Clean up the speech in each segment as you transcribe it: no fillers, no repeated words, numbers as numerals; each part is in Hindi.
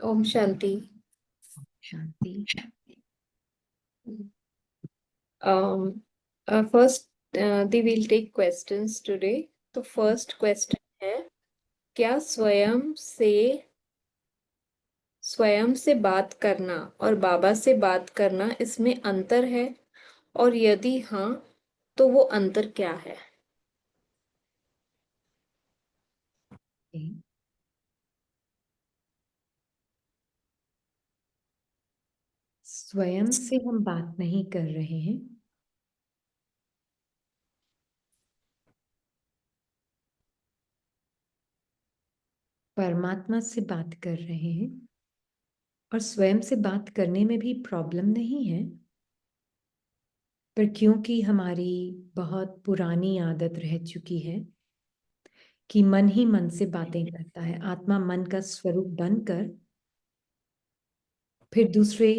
ओम शांति। शांति। फर्स्ट दी विल टेक क्वेश्चंस टुडे। तो फर्स्ट क्वेश्चन है, क्या स्वयं से बात करना और बाबा से बात करना इसमें अंतर है, और यदि हाँ तो वो अंतर क्या है? स्वयं से हम बात नहीं कर रहे हैं, परमात्मा से बात कर रहे हैं। और स्वयं से बात करने में भी प्रॉब्लम नहीं है, पर क्योंकि हमारी बहुत पुरानी आदत रह चुकी है कि मन ही मन से बातें करता है, आत्मा मन का स्वरूप बनकर फिर दूसरे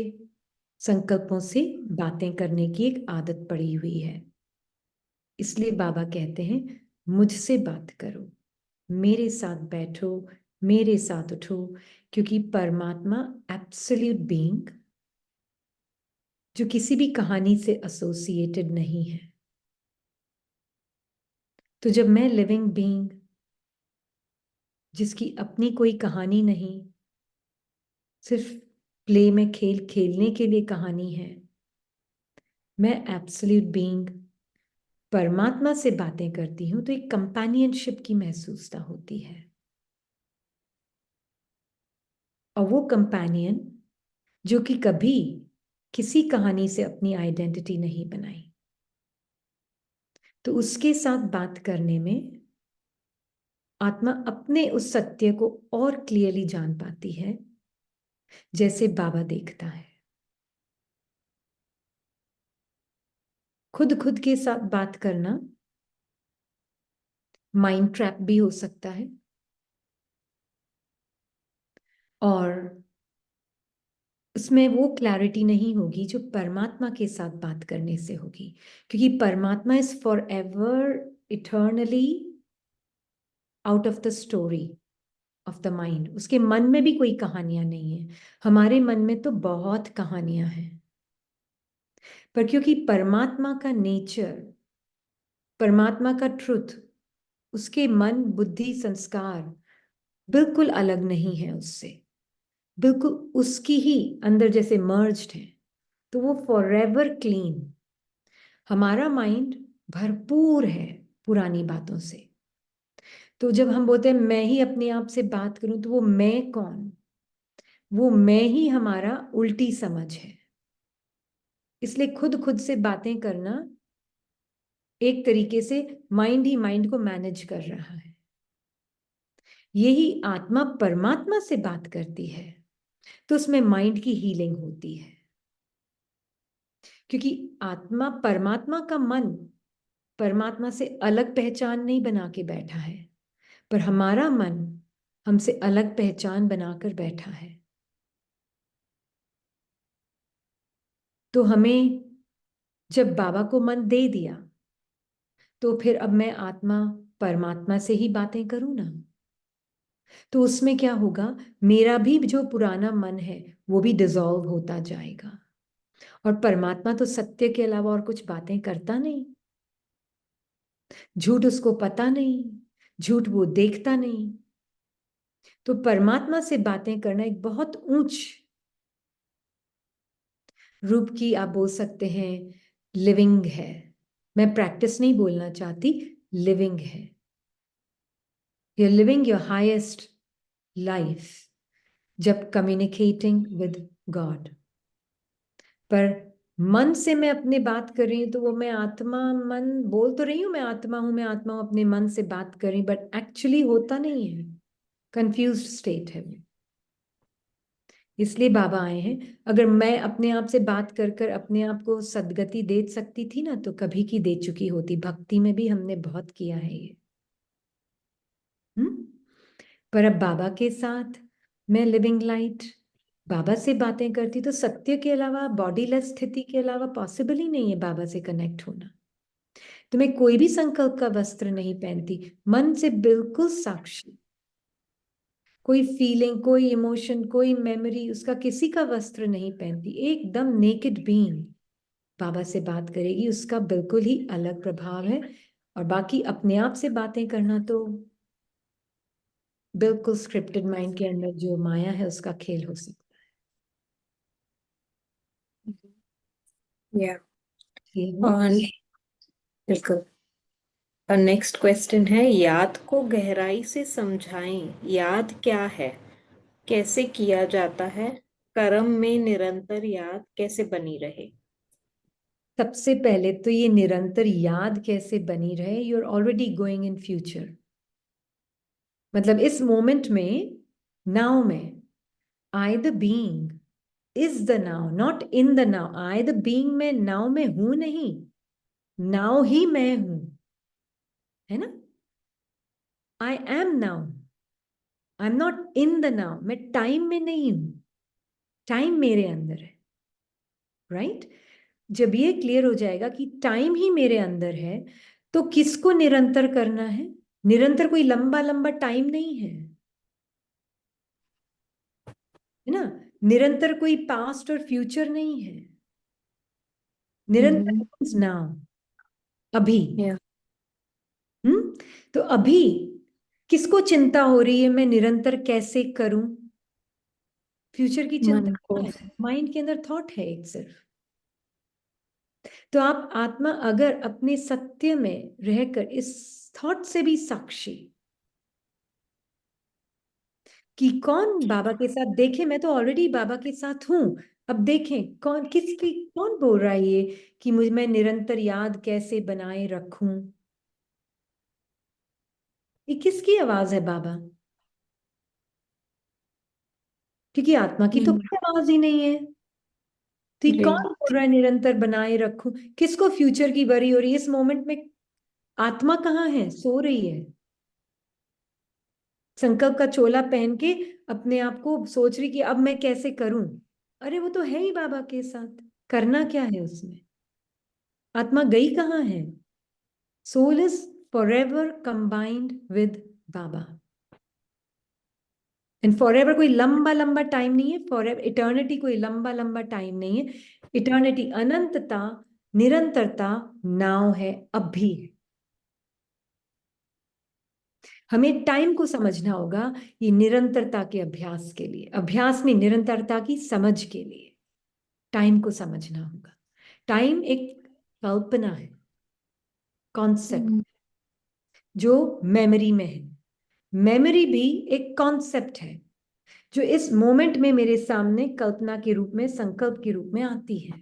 संकल्पों से बातें करने की एक आदत पड़ी हुई है। इसलिए बाबा कहते हैं, मुझसे बात करो, मेरे साथ बैठो, मेरे साथ उठो, क्योंकि परमात्मा एब्सोल्यूट बीइंग जो किसी भी कहानी से एसोसिएटेड नहीं है। तो जब मैं लिविंग बीइंग जिसकी अपनी कोई कहानी नहीं, सिर्फ प्ले में खेल खेलने के लिए कहानी है, मैं एब्सोल्यूट बीइंग परमात्मा से बातें करती हूं, तो एक कंपेनियनशिप की महसूसता होती है। और वो कंपेनियन जो कि कभी किसी कहानी से अपनी आइडेंटिटी नहीं बनाई, तो उसके साथ बात करने में आत्मा अपने उस सत्य को और क्लियरली जान पाती है, जैसे बाबा देखता है। खुद खुद के साथ बात करना माइंड ट्रैप भी हो सकता है, और उसमें वो क्लैरिटी नहीं होगी जो परमात्मा के साथ बात करने से होगी, क्योंकि परमात्मा is for ever eternally out of the story of the mind. उसके मन में भी कोई कहानियां नहीं है, हमारे मन में तो बहुत कहानियां हैं। पर क्योंकि परमात्मा का नेचर, परमात्मा का ट्रुथ, उसके मन बुद्धि संस्कार बिल्कुल अलग नहीं है उससे, बिल्कुल उसकी ही अंदर जैसे मर्ज्ड है, तो वो फॉरएवर क्लीन। हमारा माइंड भरपूर है पुरानी बातों से। तो जब हम बोलते हैं मैं ही अपने आप से बात करूं, तो वो मैं कौन? वो मैं ही हमारा उल्टी समझ है। इसलिए खुद खुद से बातें करना एक तरीके से माइंड ही माइंड को मैनेज कर रहा है। यही आत्मा परमात्मा से बात करती है, तो उसमें माइंड की हीलिंग होती है, क्योंकि आत्मा परमात्मा का मन परमात्मा से अलग पहचान नहीं बना के बैठा है, पर हमारा मन हमसे अलग पहचान बनाकर बैठा है। तो हमें जब बाबा को मन दे दिया, तो फिर अब मैं आत्मा परमात्मा से ही बातें करूं ना, तो उसमें क्या होगा, मेरा भी जो पुराना मन है वो भी डिसॉल्व होता जाएगा। और परमात्मा तो सत्य के अलावा और कुछ बातें करता नहीं, झूठ उसको पता नहीं, झूठ वो देखता नहीं। तो परमात्मा से बातें करना एक बहुत ऊंच रूप की, आप बोल सकते हैं, लिविंग है। मैं प्रैक्टिस नहीं बोलना चाहती, लिविंग है। You are living your highest life जब कम्युनिकेटिंग विद गॉड। पर मन से मैं अपने बात कर रही हूं, तो वो मैं आत्मा, मन बोल तो रही हूं मैं आत्मा हूं, मैं आत्मा हूं, अपने मन से बात कर रही, बट एक्चुअली होता नहीं है, कंफ्यूज्ड स्टेट है वो। इसलिए बाबा आए हैं। अगर मैं अपने आप से बात कर कर अपने आप को सदगति दे सकती थी ना, तो कभी की दे चुकी होती। भक्ति में भी हमने बहुत किया है ये। पर अब बाबा के साथ मैं लिविंग लाइट बाबा से बातें करती, तो सत्य के अलावा, बॉडीलेस स्थिति के अलावा पॉसिबल ही नहीं है बाबा से कनेक्ट होना। तो मैं कोई भी संकल्प का वस्त्र नहीं पहनती, मन से बिल्कुल साक्षी। कोई फीलिंग, कोई इमोशन, कोई मेमोरी, उसका किसी का वस्त्र नहीं पहनती, एकदम नेकेड बीइंग बाबा से बात करेगी, उसका बिल्कुल ही अलग प्रभाव है। और बाकी अपने आप से बातें करना तो बिल्कुल स्क्रिप्टेड माइंड के अंदर जो माया है उसका खेल हो सकता या है। ये है। और बिल्कुल। और नेक्स्ट क्वेश्चन है, याद को गहराई से समझाएं। याद क्या है, कैसे किया जाता है, कर्म में निरंतर याद कैसे बनी रहे? सबसे पहले तो ये निरंतर याद कैसे बनी रहे, you are already going in future. मतलब इस मोमेंट में, नाउ में, I the being is the now, not in the now. I the being में नाउ में हूं नहीं, नाउ ही मैं हूं, है ना। I am now, I am not in the now. मैं टाइम में नहीं हूं, टाइम मेरे अंदर है, राइट। जब ये क्लियर हो जाएगा कि टाइम ही मेरे अंदर है, तो किसको निरंतर करना है? निरंतर कोई लंबा लंबा टाइम नहीं है ना। निरंतर कोई पास्ट और फ्यूचर नहीं है। निरंतर हम्म। मीन्स नाउ, अभी। या तो अभी किसको चिंता हो रही है, मैं निरंतर कैसे करूं? फ्यूचर की चिंता मन को। क्या है? माइंड के अंदर थॉट है एक सिर्फ। तो आप आत्मा अगर अपने सत्य में रहकर इस थॉट से भी साक्षी कि कौन बाबा के साथ, देखे मैं तो ऑलरेडी बाबा के साथ हूं। अब देखें कौन किसकी, कौन बोल रहा है ये कि मुझे, मैं निरंतर याद कैसे बनाए रखूं? ये किसकी आवाज है बाबा? क्योंकि आत्मा की तो हम्म। कोई आवाज ही नहीं है। तो ये जी। कौन बोल रहा है निरंतर बनाए रखूं? किसको फ्यूचर की वरी हो रही है इस मोमेंट में? आत्मा कहाँ है? सो रही है, संकल्प का चोला पहन के अपने आप को सोच रही कि अब मैं कैसे करूं। अरे वो तो है ही बाबा के साथ, करना क्या है उसमें? आत्मा गई कहाँ है? Soul is forever combined with Baba. And forever कोई लंबा लंबा टाइम नहीं है, फॉरएवर इटर्निटी कोई लंबा लंबा टाइम नहीं है। इटर्निटी अनंतता, निरंतरता, नाउ है, अभी है। हमें टाइम को समझना होगा, ये निरंतरता के अभ्यास के लिए, अभ्यास नहीं, निरंतरता की समझ के लिए टाइम को समझना होगा। टाइम एक कल्पना है, कॉन्सेप्ट, हम्म। जो मेमोरी में है। मेमोरी भी एक कॉन्सेप्ट है जो इस मोमेंट में मेरे सामने कल्पना के रूप में, संकल्प के रूप में आती है।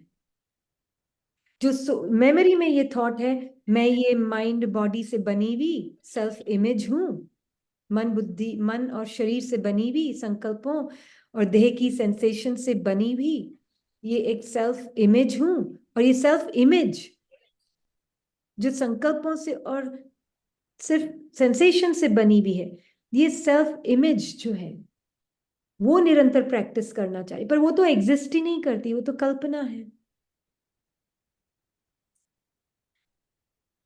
जो मेमोरी में ये थॉट है, मैं ये माइंड बॉडी से बनी हुई सेल्फ इमेज हूं, मन बुद्धि, मन और शरीर से बनी हुई, संकल्पों और देह की सेंसेशन से बनी हुई ये एक सेल्फ इमेज हूं। और ये सेल्फ इमेज जो संकल्पों से और सिर्फ सेंसेशन से बनी हुई है, ये सेल्फ इमेज जो है वो निरंतर प्रैक्टिस करना चाहिए, पर वो तो एग्जिस्ट ही नहीं करती, वो तो कल्पना है।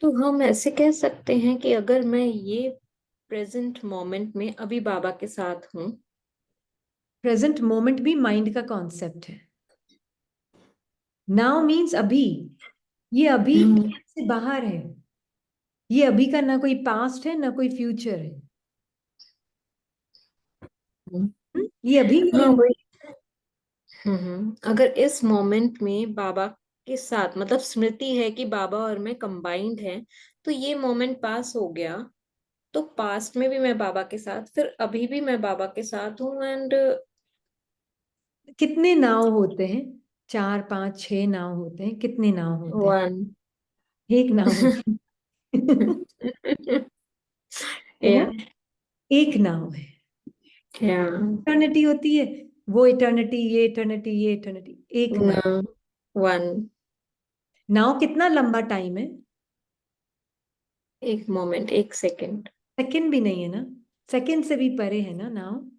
तो हम ऐसे कह सकते हैं कि अगर मैं ये प्रेजेंट मोमेंट में अभी बाबा के साथ हूँ। प्रेजेंट मोमेंट भी माइंड का कॉन्सेप्ट है। नाउ मीन्स अभी, ये अभी हम्म। से बाहर है। ये अभी का ना कोई पास्ट है ना कोई फ्यूचर है। ये अभी हाँ नहीं। वही। अगर इस मोमेंट में बाबा के साथ, मतलब स्मृति है कि बाबा और मैं कंबाइंड हैं, तो ये मोमेंट पास हो गया, तो पास्ट में भी मैं बाबा के साथ, फिर अभी भी मैं बाबा के साथ हूँ। एंड कितने नाव होते हैं? 4 5 6 नाव होते हैं। कितने नाव होते हैं? वन। एक नाव होती है। तो वो या एक नाव है। या इटर्निटी होती है, वो इटर्निटी, ये इटर्निटी, ये इटर्निटी, एक नाव। वन। नाव कितना लंबा टाइम है? एक मोमेंट, एक सेकंड। सेकंड भी नहीं है ना, सेकंड से भी परे है ना now.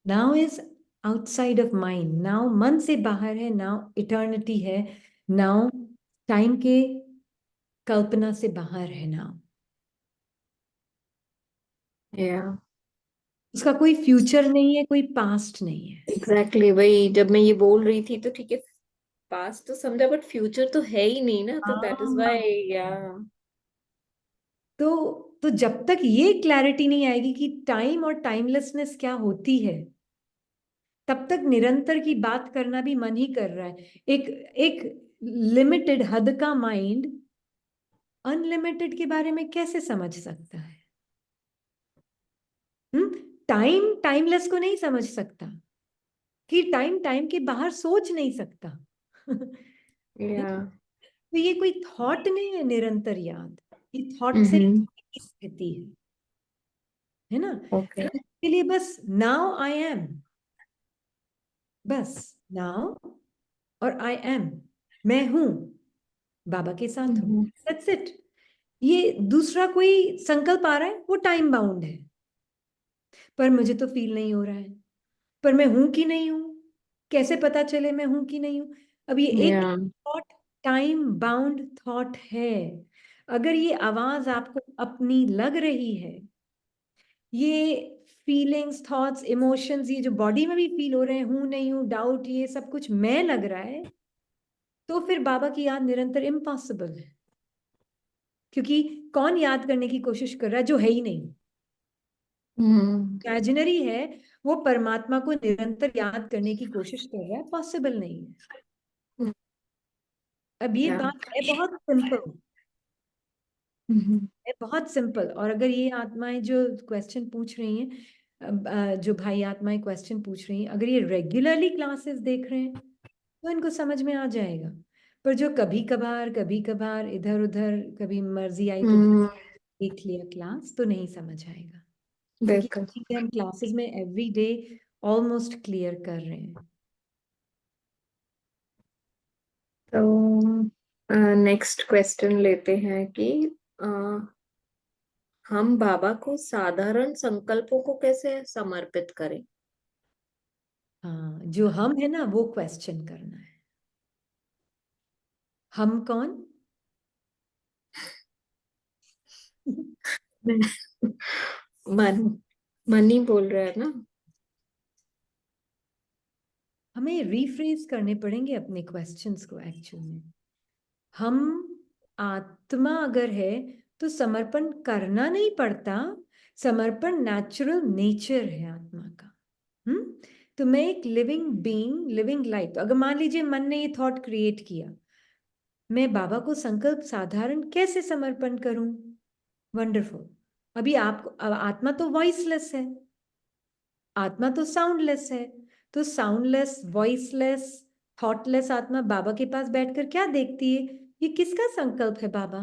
Now is outside of mind, now मन से बाहर है, नाउ इटर्निटी है, नाउ टाइम के कल्पना से बाहर है नाउ। या उसका कोई फ्यूचर नहीं है, कोई पास्ट नहीं है। एग्जैक्टली वही, जब मैं ये बोल रही थी तो ठीक है, पास्ट तो समझा बट फ्यूचर तो है ही नहीं ना, तो दैट इज हाँ। व्हाई या। तो तो जब तक ये क्लैरिटी नहीं आएगी कि टाइम और टाइमलेसनेस क्या होती है, तब तक निरंतर की बात करना भी मन ही कर रहा है। एक एक लिमिटेड हद का माइंड अनलिमिटेड के बारे में कैसे समझ सकता है? टाइम टाइमलेस को नहीं समझ सकता, कि टाइम टाइम के बाहर सोच नहीं सकता। है? या। तो ये कोई थॉट नहीं है निरंतर याद, ये थॉट से हम्म। स्थिति है ना। ओके। इसके लिए बस नाउ आई एम, बस नाउ और आई एम, मैं हूं, बाबा के साथ हूं, हम्म। That's it. ये दूसरा कोई संकल्प आ रहा है वो टाइम बाउंड है, पर मुझे तो फील नहीं हो रहा है, पर मैं हूं कि नहीं हूं, कैसे पता चले मैं हूं कि नहीं हूं? अब ये एक या। थॉट टाइम बाउंड थॉट है। अगर ये आवाज आपको अपनी लग रही है, ये फीलिंग्स थॉट्स इमोशंस ये जो बॉडी में भी फील हो रहे हैं, हूं नहीं हूं, डाउट, ये सब कुछ मैं लग रहा है, तो फिर बाबा की याद निरंतर इम्पॉसिबल है। क्योंकि कौन याद करने की कोशिश कर रहा है जो है ही नहीं, हम्म। इमेजिनरी है, वो परमात्मा को निरंतर याद करने की कोशिश कर रहा है, पॉसिबल नहीं है। अब ये या। बात है बहुत सिंपल, है बहुत सिंपल। और अगर ये आत्माएं जो क्वेश्चन पूछ रही हैं, जो भाई आत्माएं क्वेश्चन पूछ रही हैं, अगर ये रेगुलरली क्लासेस देख रहे हैं तो इनको समझ में आ जाएगा। पर जो कभी कभार इधर उधर कभी मर्जी आई तो हम्म। देख लिया क्लास, तो नहीं समझ आएगा। क्योंकि बिल्कुल। चीजें हम क्लासेस में एवरी डे ऑलमोस्ट क्लियर कर रहे हैं। तो नेक्स्ट क्वेश्चन लेते हैं कि अ, हम बाबा को साधारण संकल्पों को कैसे समर्पित करें। हाँ, जो हम है ना वो क्वेश्चन करना है। हम कौन? मन, मन ही बोल रहा है ना। हमें रिफ्रेज करने पड़ेंगे अपने क्वेश्चंस को एक्चुअल में। हम आत्मा अगर है तो समर्पण करना नहीं पड़ता, समर्पण नेचुरल नेचर है आत्मा का। हम्म। तो मैं एक लिविंग बीइंग, लिविंग लाइफ, अगर मान लीजिए मन ने ये थॉट क्रिएट किया, मैं बाबा को संकल्प साधारण कैसे समर्पण करूं? वंडरफुल। अभी आपको आत्मा तो वॉइसलेस है, आत्मा तो साउंडलेस है, तो साउंडलेस वॉइसलेस थॉटलेस आत्मा बाबा के पास बैठकर क्या देखती है? ये किसका संकल्प है बाबा?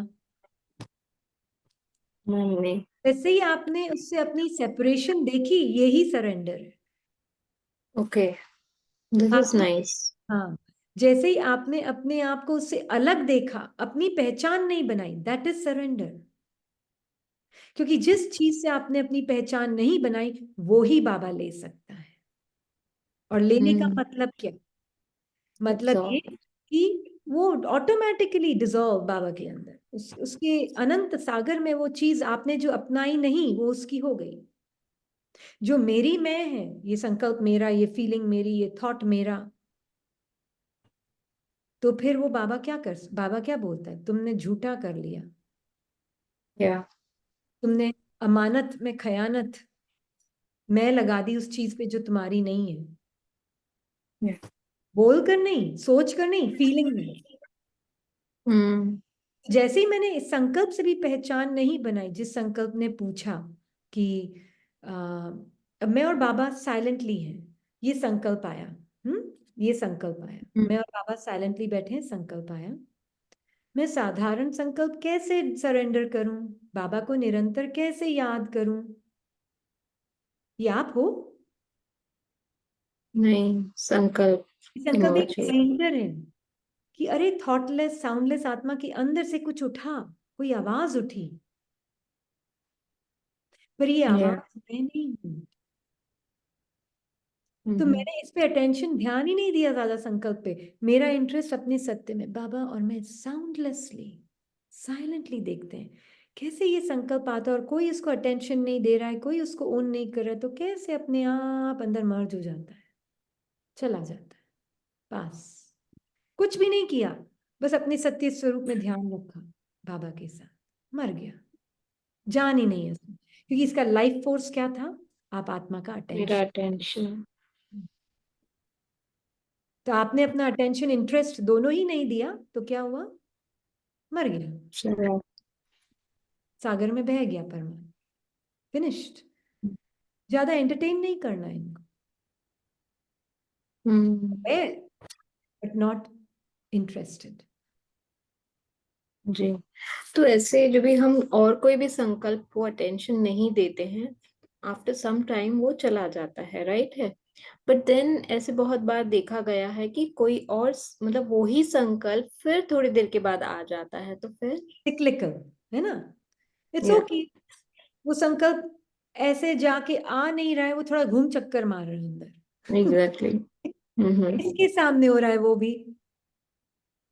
मैंने। वैसे ही आपने उससे अपनी सेपरेशन देखी, यही सरेंडर है। ओके, दिस इज आपने, नाइस। हाँ, जैसे ही आपने अपने आप को उससे अलग देखा, अपनी पहचान नहीं बनाई, दैट इज सरेंडर। क्योंकि जिस चीज से आपने अपनी पहचान नहीं बनाई, वो ही बाबा ले सकता है। और लेने का हम्म। मतलब क्या? मतलब ये एब्जॉर्ब। कि वो ऑटोमेटिकली डिजॉल्व बाबा के अंदर, उसके अनंत सागर में वो चीज आपने जो अपनाई नहीं, वो उसकी हो गई। जो मेरी मैं है, ये संकल्प मेरा, ये फीलिंग मेरी, ये थॉट मेरा, तो फिर वो बाबा क्या बोलता है? तुमने झूठा कर लिया, या। तुमने अमानत में खयानत, मैं लगा दी उस चीज पे जो तुम्हारी नहीं है। बोल कर नहीं, सोच कर नहीं, फीलिंग में। हम्म। जैसे ही मैंने इस संकल्प से भी पहचान नहीं बनाई, जिस संकल्प ने पूछा कि अब मैं और बाबा साइलेंटली हैं, ये संकल्प आया। ये संकल्प आया, मैं और बाबा साइलेंटली बैठे हैं, संकल्प आया, मैं साधारण संकल्प कैसे सरेंडर करूं, बाबा को निरंतर कैसे याद करूं? ये आप हो। नहीं, संकल्प ये संकल्प एक इमोजी। रिमाइंडर है कि अरे थॉटलेस साउंडलेस आत्मा के अंदर से कुछ उठा, कोई आवाज उठी, पर ये या। आवाज मैं नहीं हूं। तो हम्म। मैंने इस पे अटेंशन, ध्यान ही नहीं दिया ज्यादा संकल्प पे। मेरा इंटरेस्ट अपने सत्य में, बाबा और मैं साउंडलेसली साइलेंटली देखते हैं कैसे ये संकल्प आता है और कोई इसको अटेंशन नहीं दे रहा है, कोई उसको ओन नहीं कर रहा है, तो कैसे अपने आप अंदर मर्ज हो जाता है, चला जाता है पास। कुछ भी नहीं किया, बस अपने सत्य स्वरूप में ध्यान रखा बाबा के साथ, मर गया, जान ही नहीं है उसमें, क्योंकि इसका लाइफ फोर्स क्या था? आप आत्मा का मेरा अटेंशन। अटेंशन। तो आपने अपना अटेंशन इंटरेस्ट दोनों ही नहीं दिया, तो क्या हुआ? मर गया, चला। सागर में बह गया परमात्मा, फिनिश्ड। ज्यादा एंटरटेन नहीं करना है इनको, हम्म। है बट नॉट इंटरेस्टेड। जी। तो ऐसे जब भी हम और कोई भी संकल्प को अटेंशन नहीं देते हैं, आफ्टर सम टाइम वो चला जाता है, राइट है। बट देन ऐसे बहुत बार देखा गया है कि कोई और मतलब वही संकल्प फिर थोड़ी देर के बाद आ जाता है, तो फिर। सिक्लिकल, है ना? इट्स या। ओके। वो संकल्प ऐसे जाके आ नहीं रहा है, वो थोड़ा घूम चक्कर मार रहा है अंदर। एग्जैक्टली। हम्म। किसके सामने हो रहा है वो भी?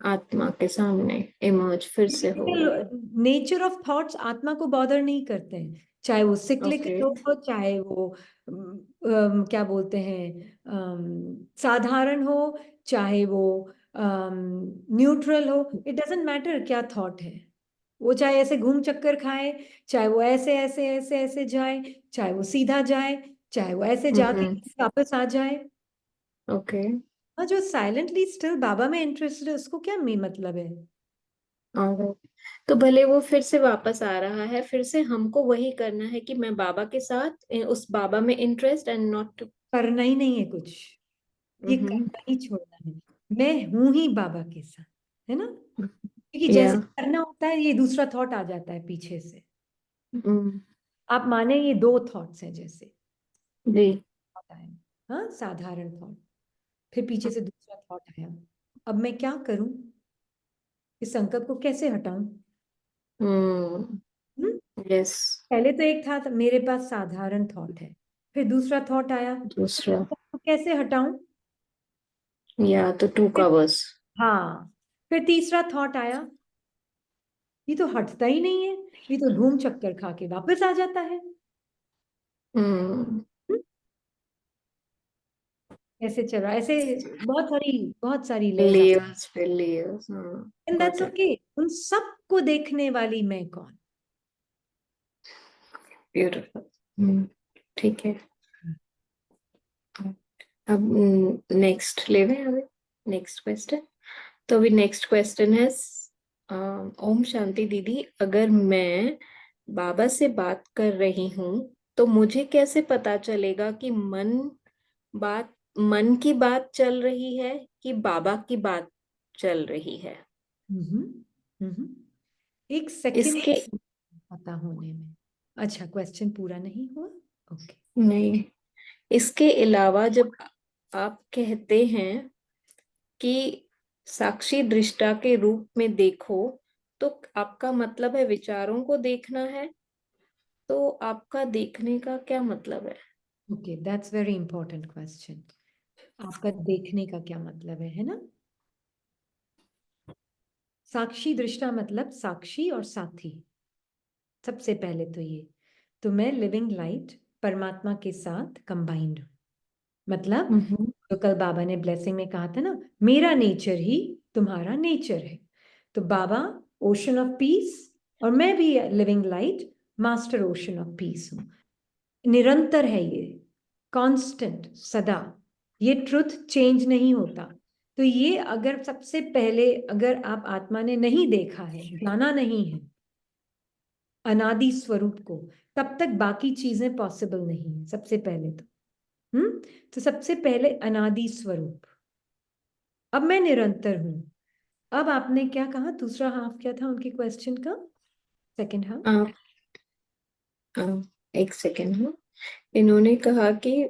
आत्मा के सामने इमर्ज फिर से हो रहा है। नेचर ऑफ थॉट्स आत्मा को बॉदर नहीं करते हैं, चाहे वो ओके। सिक्लिकल हो, चाहे वो क्या बोलते हैं, साधारण हो, चाहे वो न्यूट्रल हो, इट डजेंट मैटर क्या थॉट है। वो चाहे ऐसे घूम चक्कर खाए, चाहे वो ऐसे ऐसे ऐसे ऐसे जाए, चाहे वो सीधा जाए, चाहे वो ऐसे जाके हम्म। वापस आ जाए। ओके। हाँ, जो साइलेंटली स्टिल बाबा में इंटरेस्टेड है उसको क्या मतलब है? alright। तो भले वो फिर से वापस आ रहा है, फिर से हमको वही करना है कि मैं बाबा के साथ उस बाबा में इंटरेस्ट एंड नॉट टू। करना ही नहीं है कुछ, ये हम्म। करना ही छोड़ना है। मैं हूं ही बाबा के साथ, है ना? क्योंकि या। जैसे करना होता है ये दूसरा थॉट आ जाता है पीछे से। हम्म। आप माने ये दो थॉट्स हैं जैसे, जी। thought आया, हाँ, साधारण थॉट, फिर पीछे से दूसरा थॉट आया। अब मैं क्या करूं? इस संकल्प को कैसे हटाऊं? हम्म। हम्म? यस। पहले तो एक था, तो मेरे पास साधारण थॉट है, फिर दूसरा थॉट आया, दूसरा। तो कैसे हटाऊं? या तो टू फिर, का बस। हाँ, फिर तीसरा थॉट आया, ये तो हटता ही नहीं है, ये तो घूम चक्कर खा के वापस आ जाता है। हम्म। हम्म? ऐसे चला, ऐसे बहुत सारी लेयर्स आ, लेयर्स पे लेयर्स, हाँ। And that's got it. Okay. उन सबको देखने वाली मैं कौन? ब्यूटीफुल। ठीक है। अब नेक्स्ट लेवे अभी नेक्स्ट क्वेश्चन। तो अभी नेक्स्ट क्वेश्चन है, ओम शांति दीदी, अगर मैं बाबा से बात कर रही हूँ तो मुझे कैसे पता चलेगा कि बात मन की बात चल रही है कि बाबा की बात चल रही है? हम्म। एक सेकंड इसके पता होने में। अच्छा, क्वेश्चन पूरा नहीं हुआ? ओके। नहीं, इसके अलावा जब आप कहते हैं कि साक्षी दृष्टा के रूप में देखो, तो आपका मतलब है विचारों को देखना है, तो आपका देखने का क्या मतलब है? Okay, that's very important question. आपका देखने का क्या मतलब है ना? साक्षी दृष्टा मतलब साक्षी और साथी, सबसे पहले तो ये। तो मैं लिविंग लाइट परमात्मा के साथ कंबाइंड हूँ, मतलब हम्म। तो कल बाबा ने ब्लेसिंग में कहा था ना, मेरा नेचर ही तुम्हारा नेचर है। तो बाबा ओशन ऑफ पीस, और मैं भी living light master ocean of peace हूँ। निरंतर है ये, कांस्टेंट, सदा। ये ट्रुथ चेंज नहीं होता। तो ये अगर सबसे पहले अगर आप आत्मा ने नहीं देखा है, जाना नहीं है अनादि स्वरूप को, तब तक बाकी चीजें पॉसिबल नहीं है, सबसे पहले तो। हम्म। तो सबसे पहले अनादि स्वरूप। अब मैं निरंतर हूं। अब आपने क्या कहा, दूसरा हाफ क्या था उनके क्वेश्चन का? Second half. आप एक सेकेंड हो। इन्होंने कहा कि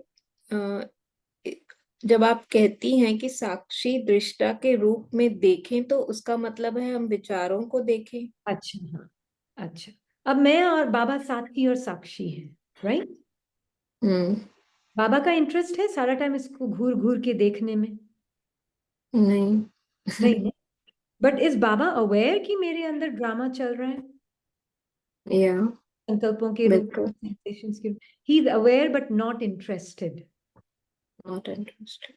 जब आप कहती हैं कि साक्षी दृष्टा के रूप में देखें, तो उसका मतलब है हम विचारों को देखें। अच्छा, हाँ, अच्छा। अब मैं और बाबा साथी और साक्षी हैं, राइट? हम्म। बाबा का इंटरेस्ट है सारा टाइम इसको घूर घूर के देखने में? नहीं। नहीं है। बट इज बाबा अवेयर कि मेरे अंदर ड्रामा चल रहा है? या संकल्पों के रूप बिल्कुल। में, सेंसेशंस के, he is aware but not interested. Not interested.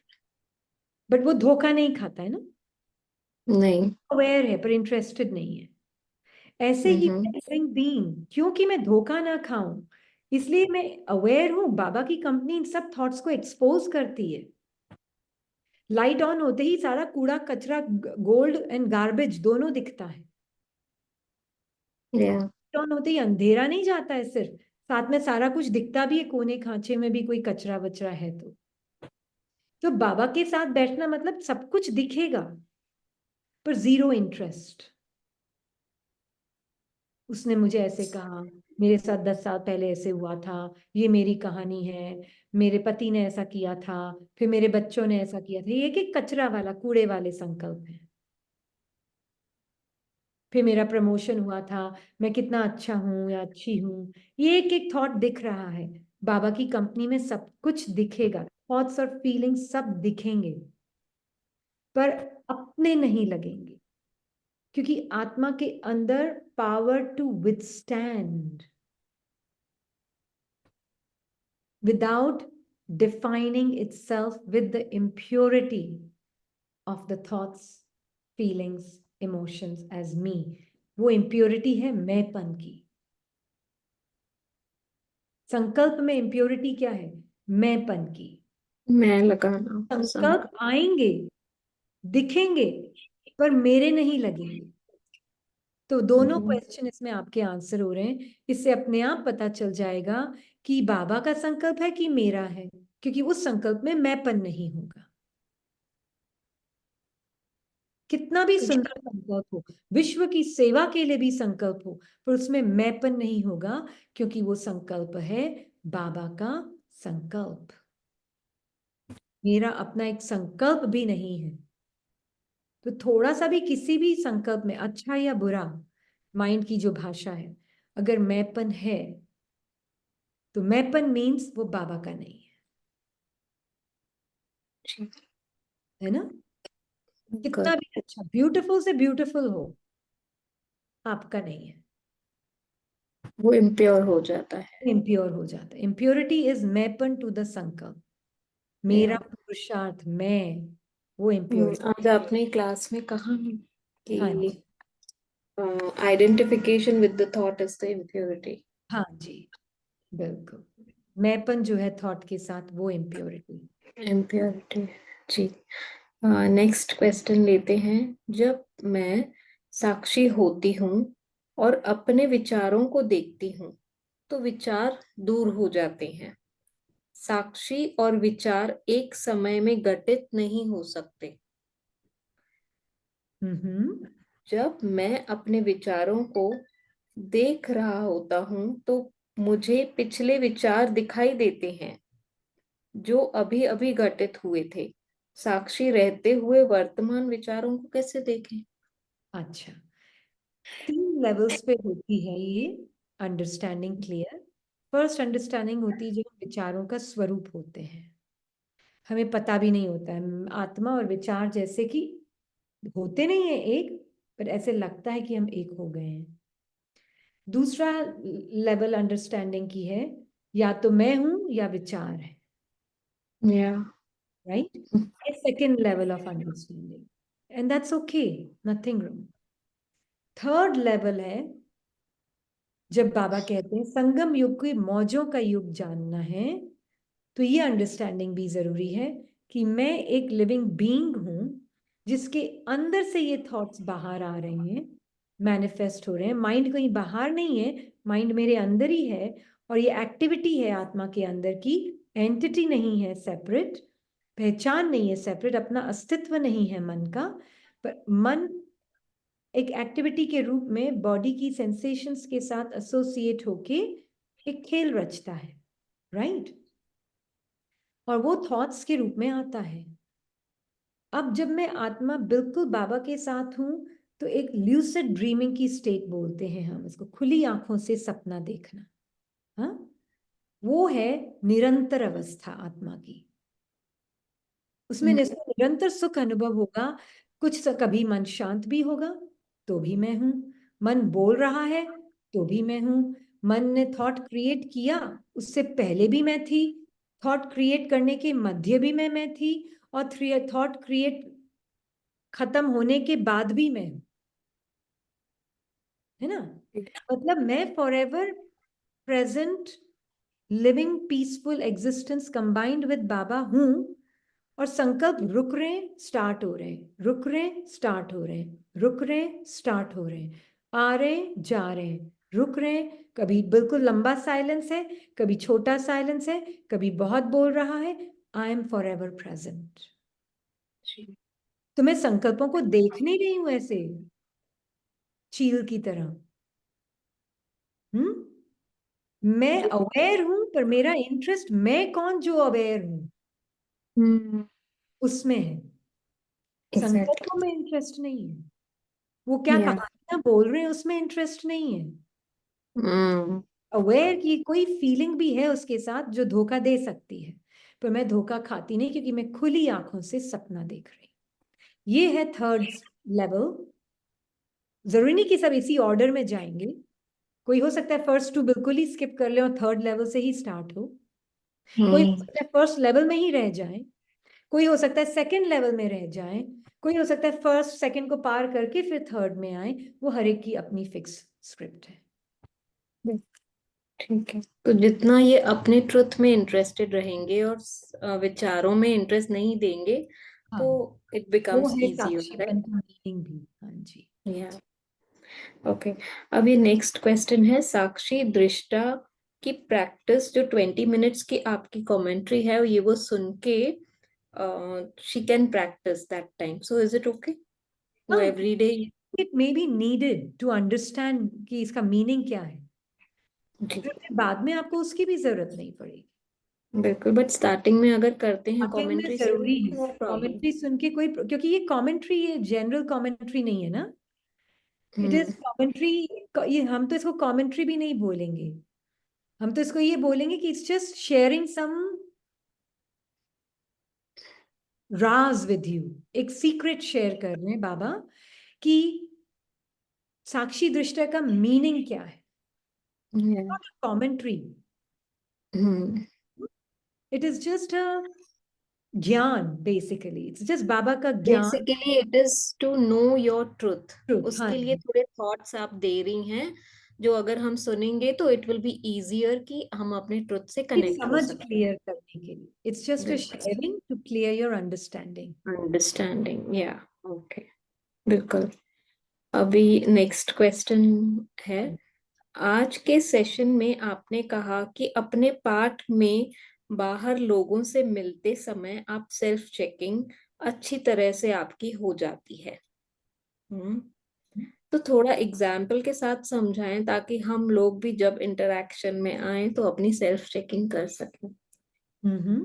But वो धोखा नहीं खाता है ना, नहीं। अवेयर है पर इंटरेस्टेड नहीं है। ऐसे ही हम्म। लिविंग बीइंग, क्योंकि मैं धोखा ना खाऊं इसलिए मैं अवेयर हूं। बाबा की कंपनी इन सब थॉट्स को एक्सपोज करती है। लाइट ऑन होते ही सारा कूड़ा कचरा, गोल्ड एंड गार्बेज दोनों दिखता है। या ऑन होते ही अंधेरा नहीं जाता है सिर्फ, साथ में सारा कुछ दिखता भी है, कोने खांचे में भी कोई कचरा वचरा है तो बाबा के साथ बैठना मतलब सब कुछ दिखेगा पर जीरो इंटरेस्ट। उसने मुझे ऐसे कहा, मेरे साथ 10 साल पहले ऐसे हुआ था, ये मेरी कहानी है, मेरे पति ने ऐसा किया था, फिर मेरे बच्चों ने ऐसा किया था। ये एक कचरा वाला, कूड़े वाले संकल्प है। फिर मेरा प्रमोशन हुआ था, मैं कितना अच्छा हूं या अच्छी हूं, ये एक एक थॉट दिख रहा है। बाबा की कंपनी में सब कुछ दिखेगा, थॉट्स और फीलिंग्स सब दिखेंगे पर अपने नहीं लगेंगे, क्योंकि आत्मा के अंदर power to withstand without defining itself with the impurity of the thoughts, feelings, emotions as me। वो impurity है मैंपन की। संकल्प में impurity क्या है? मैंपन की। मैं लगाना संकल्प संकल्प। आएंगे, दिखेंगे पर मेरे नहीं लगेंगे। तो दोनों हम्म। क्वेश्चन इसमें आपके आंसर हो रहे हैं। इससे अपने आप पता चल जाएगा कि बाबा का संकल्प है कि मेरा है, क्योंकि उस संकल्प में मैंपन नहीं होगा। कितना भी सुंदर संकल्प हो, विश्व की सेवा के लिए भी संकल्प हो, पर उसमें मैंपन नहीं होगा, क्योंकि वो संकल्प है बाबा का संकल्प। मेरा अपना एक संकल्प भी नहीं है। तो थोड़ा सा भी किसी भी संकल्प में, अच्छा या बुरा, माइंड की जो भाषा है, अगर मैंपन है तो मैंपन मीन्स वो बाबा का नहीं है ना। कितना कर भी अच्छा ब्यूटीफुल से ब्यूटीफुल हो, आपका नहीं है, वो इम्प्योर हो जाता है। इम्प्योर हो जाता है। Impurity is Meiyappan to the संकल्प। मेरा या पुरुषार्थ, मैं, वो इम्प्योरिटी। आज आपने क्लास में कहा ना हाँ कि जी, identification with the thought is the impurity. हाँ जी, बिल्कुल। मैंपन जो है थॉट के साथ, वो इम्प्योरिटी। इम्प्योरिटी। जी। नेक्स्ट क्वेश्चन लेते हैं। जब मैं साक्षी होती हूँ और अपने विचारों को देखती हूँ तो विचार दूर हो जाते हैं। साक्षी और विचार एक समय में घटित नहीं हो सकते। हम्म। जब मैं अपने विचारों को देख रहा होता हूं तो मुझे पिछले विचार दिखाई देते हैं जो अभी अभी घटित हुए थे। साक्षी रहते हुए वर्तमान विचारों को कैसे देखें? अच्छा, 3 लेवल्स पे होती है ये अंडरस्टैंडिंग क्लियर। फर्स्ट अंडरस्टैंडिंग होती है जो विचारों का स्वरूप होते हैं, हमें पता भी नहीं होता है, आत्मा और विचार जैसे कि होते नहीं है एक, पर ऐसे लगता है कि हम एक हो गए हैं। दूसरा लेवल अंडरस्टैंडिंग की है, या तो मैं हूं या विचार है, या right. Second level of understanding, and that's okay, nothing wrong. Third level है जब बाबा कहते हैं संगम युग की मौजों का युग जानना है, तो ये अंडरस्टैंडिंग भी जरूरी है कि मैं एक लिविंग बीइंग हूं जिसके अंदर से ये थॉट्स बाहर आ रहे हैं, मैनिफेस्ट हो रहे हैं। माइंड कहीं बाहर नहीं है, माइंड मेरे अंदर ही है, और ये एक्टिविटी है आत्मा के अंदर की, एंटिटी नहीं है सेपरेट, पहचान नहीं है सेपरेट, अपना अस्तित्व नहीं है मन का। पर मन एक एक्टिविटी के रूप में बॉडी की सेंसेशंस के साथ एसोसिएट होके एक खेल रचता है, राइट। और वो थॉट्स के रूप में आता है। अब जब मैं आत्मा बिल्कुल बाबा के साथ हूं तो एक ल्यूसिड ड्रीमिंग की स्टेट बोलते हैं हम इसको, खुली आंखों से सपना देखना। हाँ, वो है निरंतर अवस्था आत्मा की। उसमें निरंतर सुख अनुभव होगा। कभी मन शांत भी होगा तो भी मैं हूं, मन बोल रहा है तो भी मैं हूं। मन ने थॉट क्रिएट किया, उससे पहले भी मैं थी। थॉट क्रिएट करने के मध्य भी मैं थी, और थॉट क्रिएट खत्म होने के बाद भी मैं हूं। है ना? मतलब मैं forever present living peaceful existence combined with बाबा हूं। और संकल्प रुक रहे हैं, स्टार्ट हो रहे हैं, रुक रहे हैं, स्टार्ट हो रहे हैं, रुक रहे हैं, स्टार्ट हो रहे हैं, आ रहे हैं, जा रहे हैं, रुक रहे हैं। कभी बिल्कुल लंबा साइलेंस है, कभी छोटा साइलेंस है, कभी बहुत बोल रहा है। I am for ever present. तो मैं संकल्पों को देख नहीं रही हूं ऐसे चील की तरह। मैं अवेयर हूं, पर मेरा इंटरेस्ट मैं कौन जो अवेयर हूं हम्म। उसमें है। संकल्पों एग्जैक्टली। में इंटरेस्ट नहीं है। वो क्या या। कहानियां बोल रहे हैं उसमें इंटरेस्ट नहीं है। हम्म। अवेयर की कोई फीलिंग भी है उसके साथ जो धोखा दे सकती है, पर मैं धोखा खाती नहीं, क्योंकि मैं खुली आंखों से सपना देख रही। ये है थर्ड लेवल। जरूरी नहीं कि सब इसी ऑर्डर में जाएंगे। कोई हो सकता है फर्स्ट टू बिल्कुल ही स्किप कर ले और थर्ड लेवल से ही स्टार्ट हो। कोई हो हम्म। सकता है फर्स्ट लेवल में ही रह जाए, कोई हो सकता है सेकंड लेवल में रह जाए, कोई हो सकता है फर्स्ट सेकंड को पार करके फिर थर्ड में आए। वो हर एक की अपनी फिक्स स्क्रिप्ट है। ठीक है, तो जितना ये अपने ट्रुथ में इंटरेस्टेड रहेंगे और विचारों में इंटरेस्ट नहीं देंगे, हाँ, तो इट वो बिकम्स है इजियर, साक्षीपन राइट? का मीनिंग भी। हाँ जी। या। ओके। अब ये नेक्स्ट क्वेश्चन है, साक्षी दृष्टा की प्रैक्टिस जो 20 मिनट्स की आपकी कमेंट्री है, ये वो सुन के she can practise that time, so is it okay वो हाँ, every day? It may be needed to understand कि इसका मीनिंग क्या है। ठीक फिर है। बाद में आपको उसकी भी जरूरत नहीं पड़ेगी। बिल्कुल, बट स्टार्टिंग में अगर करते हैं स्टार्टिंग में कमेंट्री सुन जरूरी है के, नो प्रॉब्लम। कमेंट्री सुन के, कोई क्योंकि ये कमेंट्री, ये जनरल कमेंट्री नहीं है ना। It is hmm. कमेंट्री। ये हम तो इसको कमेंट्री भी नहीं बोलेंगे, हम तो इसको ये बोलेंगे कि इट्स जस्ट शेयरिंग सम राज विद यू। एक सीक्रेट शेयर कर रहे हैं बाबा कि साक्षी दृष्टा का मीनिंग क्या है। Yeah. Commentary, hmm. It is just a gyan. Basically it's just Baba का ज्ञान। Basically it is to know your truth. Truth, हाँ उसके लिए जी। थोड़े थॉट्स आप दे रही हैं, जो अगर हम सुनेंगे तो इट विल बी इजियर कि हम अपने ट्रुथ से ये कनेक्ट हो समझ सके। क्लियर करने के लिए, इट्स जस्ट अ बिल्कुल। Sharing to clear your understanding. Understanding, yeah. Okay. बिल्कुल। अभी नेक्स्ट क्वेश्चन है, आज के सेशन में आपने कहा कि अपने पाठ में बाहर लोगों से मिलते समय आप सेल्फ चेकिंग अच्छी तरह से आपकी हो जाती है। हम्म। तो थोड़ा एग्जाम्पल के साथ समझाएं ताकि हम लोग भी जब इंटरेक्शन में आए तो अपनी सेल्फ चेकिंग कर सकें। हम्म।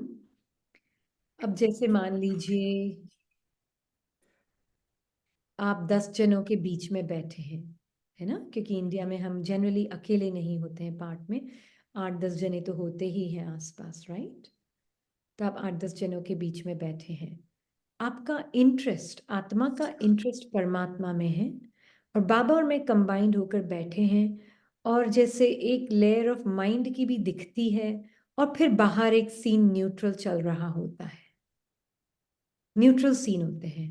अब जैसे मान लीजिए आप 10 जनों के बीच में बैठे हैं, है ना? क्योंकि इंडिया में हम जनरली अकेले नहीं होते हैं पार्ट में, 8-10 जने तो होते ही हैं आसपास, राइट? तो आप 8-10 जनों के बीच में बैठे हैं। आपका इंटरेस्ट, आत्मा का इंटरेस्ट परमात्मा में है, और बाबा और मैं कंबाइंड होकर बैठे हैं। और जैसे एक लेयर ऑफ माइंड की भी दिखती है, और फिर बाहर एक सीन न्यूट्रल चल रहा होता है। न्यूट्रल सीन होते हैं,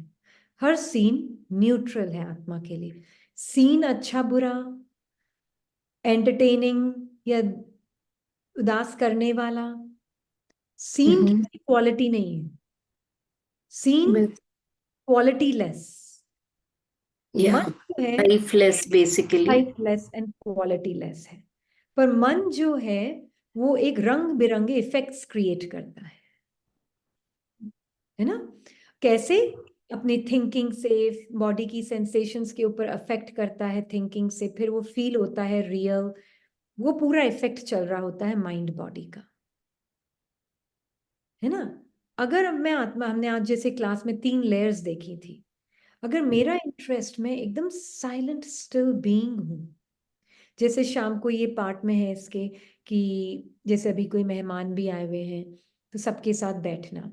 हर सीन न्यूट्रल है आत्मा के लिए। सीन अच्छा बुरा, एंटरटेनिंग या उदास करने वाला, सीन की हम्म। कोई क्वालिटी नहीं है। सीन बिल्कुल। Quality less. या। मन जो है lifeless basically. Lifeless and quality less है। पर मन जो है वो एक रंग बिरंगे इफेक्ट्स क्रिएट करता है ना? कैसे? अपनी थिंकिंग से, बॉडी की सेंसेशंस के ऊपर अफेक्ट करता है थिंकिंग से, फिर वो फील होता है रियल। वो पूरा इफेक्ट चल रहा होता है माइंड बॉडी का, है ना? अगर अब मैं आत्मा, हमने आज जैसे क्लास में 3 लेयर्स देखी थी, अगर मेरा इंटरेस्ट में एकदम साइलेंट स्टिल बीइंग हूं, जैसे शाम को ये पार्ट में है इसके कि जैसे अभी कोई मेहमान भी आए हुए हैं तो सबके साथ बैठना,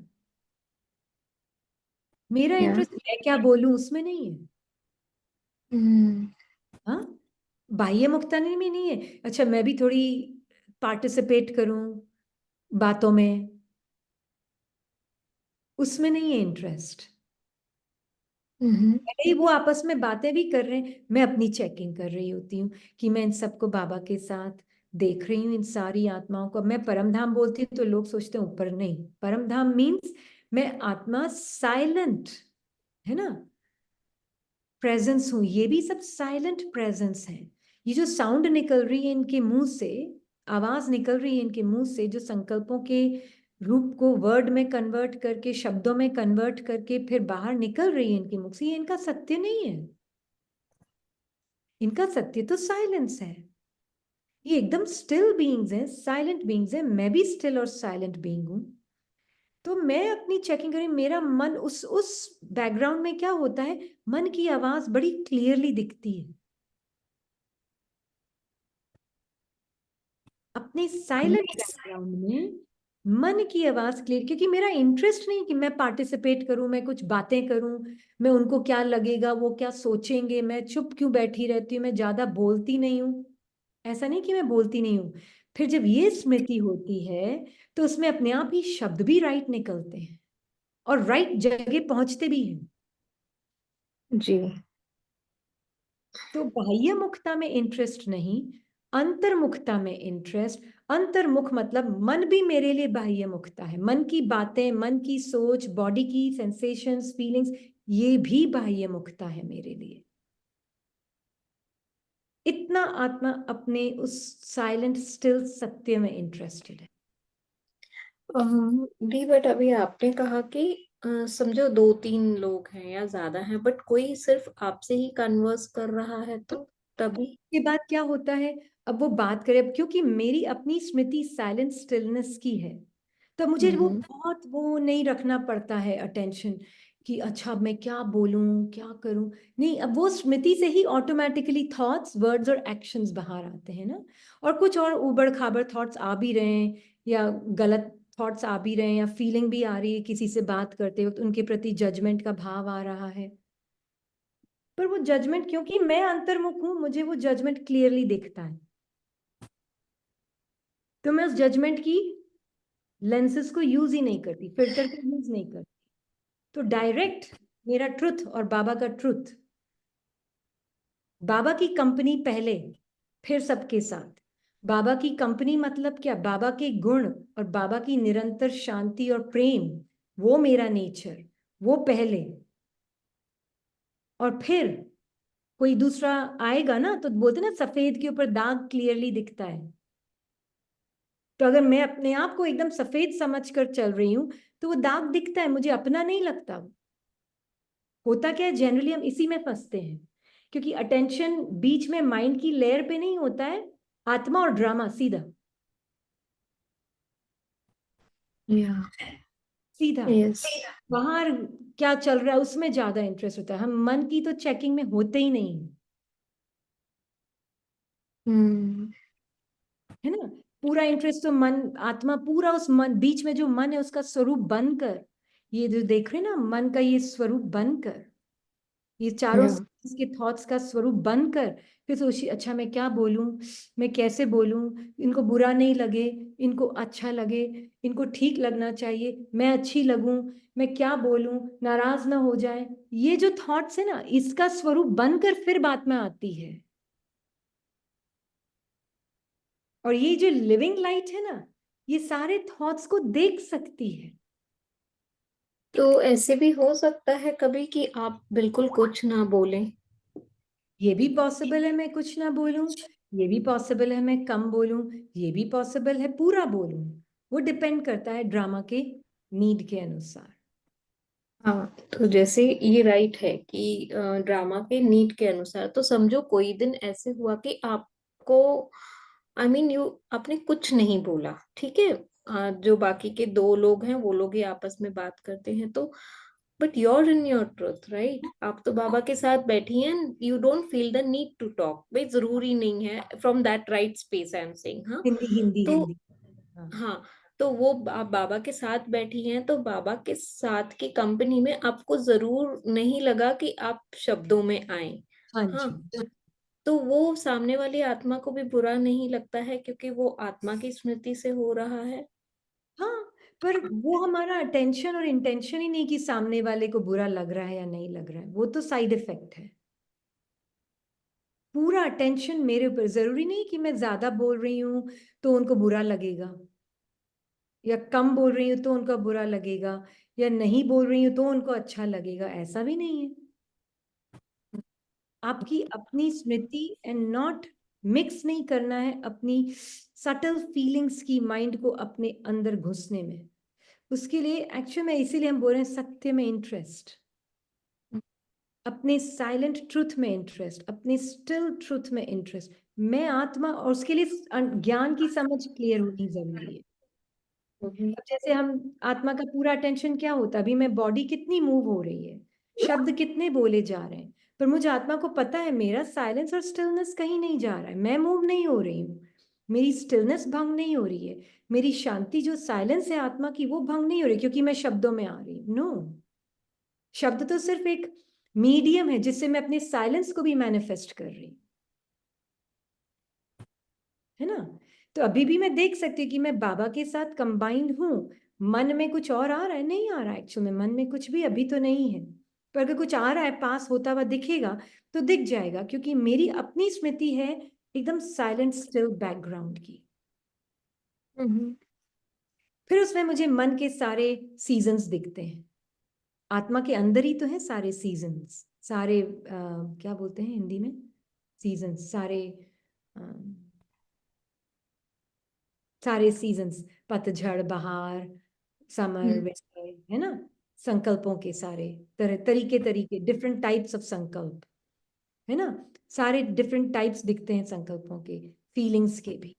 मेरा या। इंटरेस्ट मैं क्या बोलूं उसमें नहीं है। हम्म। हाँ, बाह्य मुक्ता में नहीं है। अच्छा, मैं भी थोड़ी पार्टिसिपेट करूं बातों में, उसमें नहीं है इंटरेस्ट। हम्म। भले ही वो आपस में बातें भी कर रहे हैं, मैं अपनी चेकिंग कर रही होती हूँ कि मैं इन सबको बाबा के साथ देख रही हूँ, इन सारी आत्माओं को। मैं परम धाम बोलती हूँ तो लोग सोचते हैं ऊपर, नहीं, परम धाम मीन्स मैं आत्मा साइलेंट, है ना, प्रेजेंस हूं। ये भी सब साइलेंट प्रेजेंस है। ये जो साउंड निकल रही है इनके मुंह से, आवाज निकल रही है इनके मुंह से, जो संकल्पों के रूप को वर्ड में कन्वर्ट करके, शब्दों में कन्वर्ट करके फिर बाहर निकल रही है इनके मुख से, ये इनका सत्य नहीं है। इनका सत्य तो साइलेंस है। ये एकदम स्टिल बीइंग्स हैं, साइलेंट बीइंग्स हैं। मैं भी स्टिल और साइलेंट बीइंग हूं। तो मैं अपनी चेकिंग करी, मेरा मन उस बैकग्राउंड में क्या होता है, मन की आवाज बड़ी क्लियरली दिखती है अपने साइलेंट बैकग्राउंड में। मन की आवाज क्लियर, क्योंकि मेरा इंटरेस्ट नहीं कि मैं पार्टिसिपेट करूं, मैं कुछ बातें करूं, मैं उनको क्या लगेगा, वो क्या सोचेंगे, मैं चुप क्यों बैठी रहती हूँ, मैं ज्यादा बोलती नहीं हूँ। ऐसा नहीं कि मैं बोलती नहीं हूँ। फिर जब ये स्मृति होती है तो उसमें अपने आप ही शब्द भी राइट निकलते हैं और राइट जगह पहुंचते भी हैं। जी। तो बाह्य मुखता में इंटरेस्ट नहीं, अंतर्मुखता में इंटरेस्ट। अंतर्मुख मतलब मन भी मेरे लिए बाह्य मुखता है। मन की बातें, मन की सोच, बॉडी की सेंसेशंस, फीलिंग्स, ये भी बाह्य मुखता है मेरे लिए। इतना आत्मा अपने उस साइलेंट स्टिल सत्य में इंटरेस्टेड है। दी, बट अभी आपने कहा कि समझो दो तीन लोग हैं या ज्यादा हैं, बट कोई सिर्फ आपसे ही कन्वर्स कर रहा है, तो तभी। के बाद क्या होता है, अब वो बात करे, अब क्योंकि मेरी अपनी स्मृति साइलेंट स्टिलनेस की है, तो मुझे वो हम्म। बहुत वो नहीं रखना पड़ता है अटेंशन कि अच्छा अब मैं क्या बोलूं, क्या करूं। नहीं, अब वो स्मृति से ही ऑटोमेटिकली थॉट्स, वर्ड्स और एक्शंस बाहर आते हैं ना। और कुछ और उबड़ खाबड़ थॉट्स आ भी रहे हैं, या गलत थॉट्स आ भी रहे हैं, या फीलिंग भी आ रही है किसी से बात करते वक्त, उनके प्रति जजमेंट का भाव आ रहा है। पर वो जजमेंट, क्योंकि मैं अंतर्मुख हूं, मुझे वो जजमेंट क्लियरली दिखता है, तो मैं उस जजमेंट की लेंसेज को यूज ही नहीं करती, फिल्टर को यूज नहीं करती। तो डायरेक्ट मेरा ट्रुथ और बाबा का ट्रुथ, बाबा की कंपनी पहले, फिर सबके साथ। बाबा की कंपनी मतलब क्या, बाबा के गुण और बाबा की निरंतर शांति और प्रेम, वो मेरा नेचर, वो पहले। और फिर कोई दूसरा आएगा ना, तो बोलते ना सफेद के ऊपर दाग क्लियरली दिखता है। तो अगर मैं अपने आप को एकदम सफेद समझकर चल रही हूं, तो वो दाग दिखता है, मुझे अपना नहीं लगता। होता क्या है, जनरली हम इसी में फंसते हैं, क्योंकि अटेंशन बीच में माइंड की लेयर पे नहीं होता है, आत्मा और ड्रामा सीधा या। सीधा यस। बाहर क्या चल रहा है उसमें ज्यादा इंटरेस्ट होता है। हम मन की तो चेकिंग में होते ही नहीं, हम्म। है ना। पूरा इंटरेस्ट तो मन, आत्मा पूरा उस मन, बीच में जो मन है उसका स्वरूप बनकर, ये जो देख रहे हैं ना, मन का ये स्वरूप बनकर, ये चारों या। के थॉट्स का स्वरूप बनकर, फिर सोचिए अच्छा मैं क्या बोलूं, मैं कैसे बोलूं, इनको बुरा नहीं लगे, इनको अच्छा लगे, इनको ठीक लगना चाहिए, मैं अच्छी लगूं, मैं क्या बोलूं, नाराज ना हो जाए। ये जो थॉट्स है ना, इसका स्वरूप बनकर फिर बात में आती है। और ये जो लिविंग लाइट है ना, ये सारे थॉट्स को देख सकती है। तो ऐसे भी हो सकता है कभी कि आप बिल्कुल कुछ ना बोलें। ये भी पॉसिबल है मैं कुछ ना बोलूं, ये भी पॉसिबल है मैं कम बोलूं, ये भी पॉसिबल है पूरा बोलूं। वो डिपेंड करता है ड्रामा के नीड के अनुसार। हाँ, तो जैसे ये राइट है कि ड्रामा के नीड के अनुसार, तो समझो कोई दिन ऐसे हुआ कि आपको, आई मीन यू, आपने कुछ नहीं बोला, ठीक है। जो बाकी के दो लोग हैं वो लोग ही आपस में बात करते हैं, तो but you're in your truth, right? आप तो बाबा के साथ बैठी हैं, you don't feel the need to talk. भाई जरूरी नहीं है, from that right space I am saying. हाँ। हिंदी हिंदी तो हिंदी। हाँ। हाँ, तो वो आप बाबा के साथ बैठी हैं, तो बाबा के साथ की कंपनी में आपको जरूर नहीं लगा कि आप शब्दों में आए। हाँ हाँ। जी। तो वो सामने वाली आत्मा को भी बुरा नहीं लगता है क्योंकि वो आत्मा की स्मृति से हो रहा है। हाँ, पर वो हमारा अटेंशन और इंटेंशन ही नहीं कि सामने वाले को बुरा लग रहा है या नहीं लग रहा है, वो तो साइड इफेक्ट है। पूरा अटेंशन मेरे ऊपर, जरूरी नहीं कि मैं ज्यादा बोल रही हूँ तो उनको बुरा लगेगा, या कम बोल रही हूँ तो उनको बुरा लगेगा, या नहीं बोल रही हूँ तो उनको अच्छा लगेगा, ऐसा भी नहीं है। आपकी अपनी स्मृति, एंड नॉट मिक्स नहीं करना है अपनी सटल फीलिंग्स की माइंड को अपने अंदर घुसने में। उसके लिए एक्चुअली में, इसीलिए हम बोल रहे हैं सत्य में इंटरेस्ट, अपने साइलेंट ट्रुथ में इंटरेस्ट, अपने स्टिल ट्रुथ में इंटरेस्ट। मैं आत्मा, और उसके लिए ज्ञान की समझ क्लियर होनी जरूरी है। हम्म। अब जैसे हम, आत्मा का पूरा अटेंशन क्या होता है, अभी मैं बॉडी कितनी मूव हो रही है, शब्द कितने बोले जा रहे हैं, पर मुझे आत्मा को पता है मेरा साइलेंस और स्टिलनेस कहीं नहीं जा रहा है, मैं मूव नहीं हो रही हूँ, मेरी स्टिलनेस भंग नहीं हो रही है, मेरी शांति जो साइलेंस है आत्मा की वो भंग नहीं हो रही क्योंकि मैं शब्दों में आ रही हूँ। नो, शब्द तो सिर्फ एक मीडियम है जिससे मैं अपने साइलेंस को भी मैनिफेस्ट कर रही हूँ, है ना। तो अभी भी मैं देख सकती हूँ कि मैं बाबा के साथ कंबाइंड हूँ, मन में कुछ और आ रहा है, नहीं आ रहा है एक्चुअली में, मन में कुछ भी अभी तो नहीं है, पर अगर कुछ आ रहा है पास होता हुआ दिखेगा तो दिख जाएगा, क्योंकि मेरी अपनी स्मृति है एकदम साइलेंट स्टिल बैकग्राउंड की। हम्म। फिर उसमें मुझे मन के सारे सीजन्स दिखते हैं, आत्मा के अंदर ही तो है सारे सीजन्स, सारे क्या बोलते हैं हिंदी में, सीजन्स, सारे सारे सीजन्स, पतझड़, बहार, समर, हम्म। विंटर, है ना। संकल्पों के सारे तरह, तरीके तरीके, डिफरेंट टाइप्स ऑफ संकल्प, है ना। सारे डिफरेंट टाइप्स दिखते हैं संकल्पों के, फीलिंग्स के भी।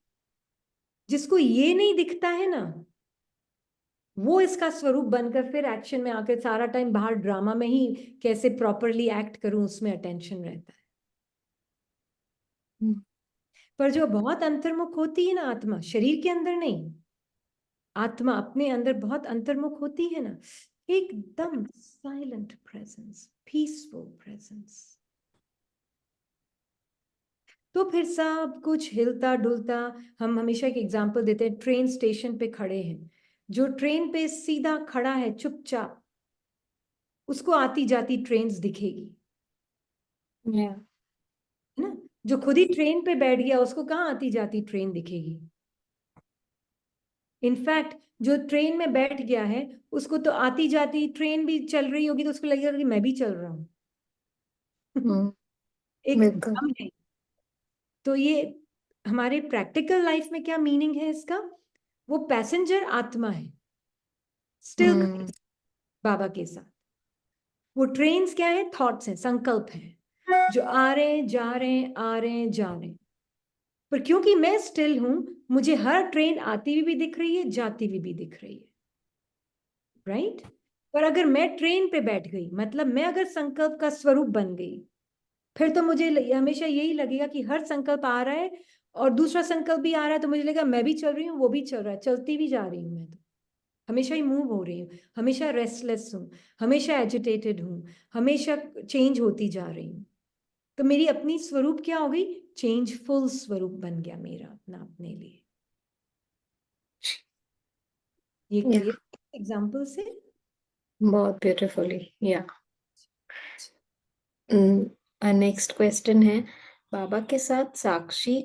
जिसको ये नहीं दिखता है ना, वो इसका स्वरूप बनकर फिर एक्शन में आकर सारा टाइम बाहर ड्रामा में ही कैसे प्रॉपरली एक्ट करूं उसमें अटेंशन रहता है। हम्म। पर जो बहुत अंतर्मुख होती है ना आत्मा, शरीर के अंदर नहीं, आत्मा अपने अंदर बहुत अंतर्मुख होती है ना, एकदम साइलेंट प्रेजेंस, पीसफुल प्रेजेंस, तो फिर सब कुछ हिलता डुलता। हम हमेशा एक एग्जांपल देते हैं, ट्रेन स्टेशन पे खड़े हैं, जो ट्रेन पे सीधा खड़ा है चुपचाप, उसको आती जाती ट्रेन्स दिखेगी, Yeah. है ना। जो खुद ही ट्रेन पे बैठ गया उसको कहाँ आती जाती ट्रेन दिखेगी। इनफैक्ट जो ट्रेन में बैठ गया है उसको तो आती जाती ट्रेन भी चल रही होगी तो उसको लगेगा कि मैं भी चल रहा हूँ। हम्म। एक बिल्कुल। दम है। तो ये हमारे प्रैक्टिकल लाइफ में क्या मीनिंग है इसका, वो पैसेंजर आत्मा है स्टिल हम्म। बाबा के साथ। वो ट्रेन्स क्या है, थॉट्स हैं, संकल्प हैं, जो आ रहे हैं जा रहे हैं, आ रहे हैं जा रहे हैं। पर क्योंकि मैं स्टिल हूं, मुझे हर ट्रेन आती हुई भी दिख रही है, जाती हुई भी दिख रही है, राइट। पर अगर मैं ट्रेन पे बैठ गई, मतलब मैं अगर संकल्प का स्वरूप बन गई, फिर तो मुझे हमेशा यही लगेगा कि हर संकल्प आ रहा है और दूसरा संकल्प भी आ रहा है, तो मुझे लगेगा मैं भी चल रही हूँ, वो भी चल रहा है, चलती भी जा रही हूँ मैं तो, हमेशा ही मूव हो रही हूँ, हमेशा रेस्टलेस हूँ, हमेशा एजिटेटेड हूँ, हमेशा चेंज होती जा रही हूँ। तो मेरी अपनी स्वरूप क्या हो गई, चेंजफुल स्वरूप बन गया मेरा अपना, अपने लिए। ये या, क्लियर एग्जाम्पल से। बहुत ब्यूटीफुली। या, नेक्स्ट क्वेश्चन है, बाबा के साथ साक्षी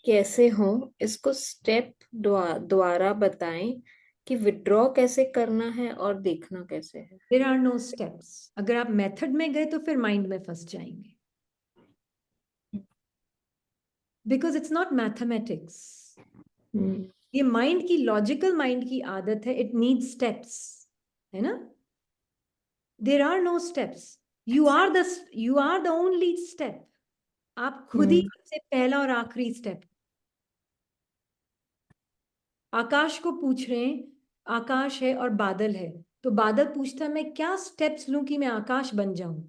कैसे हो, इसको स्टेप द्वारा बताएं कि विड्रॉ कैसे करना है और देखना कैसे है। देयर आर नो स्टेप्स, अगर आप मेथड में गए तो फिर माइंड में फंस जाएंगे, बिकॉज इट्स नॉट मैथमेटिक्स। हम्म। ये माइंड की, लॉजिकल माइंड की आदत है, इट नीड स्टेप्स, है ना। There are no steps, you are the only step, आप खुद ही हम्म। सबसे पहला और आखिरी स्टेप। आकाश को पूछ रहे हैं, आकाश है और बादल है, तो बादल पूछता है मैं क्या स्टेप्स लूं कि मैं आकाश बन जाऊं।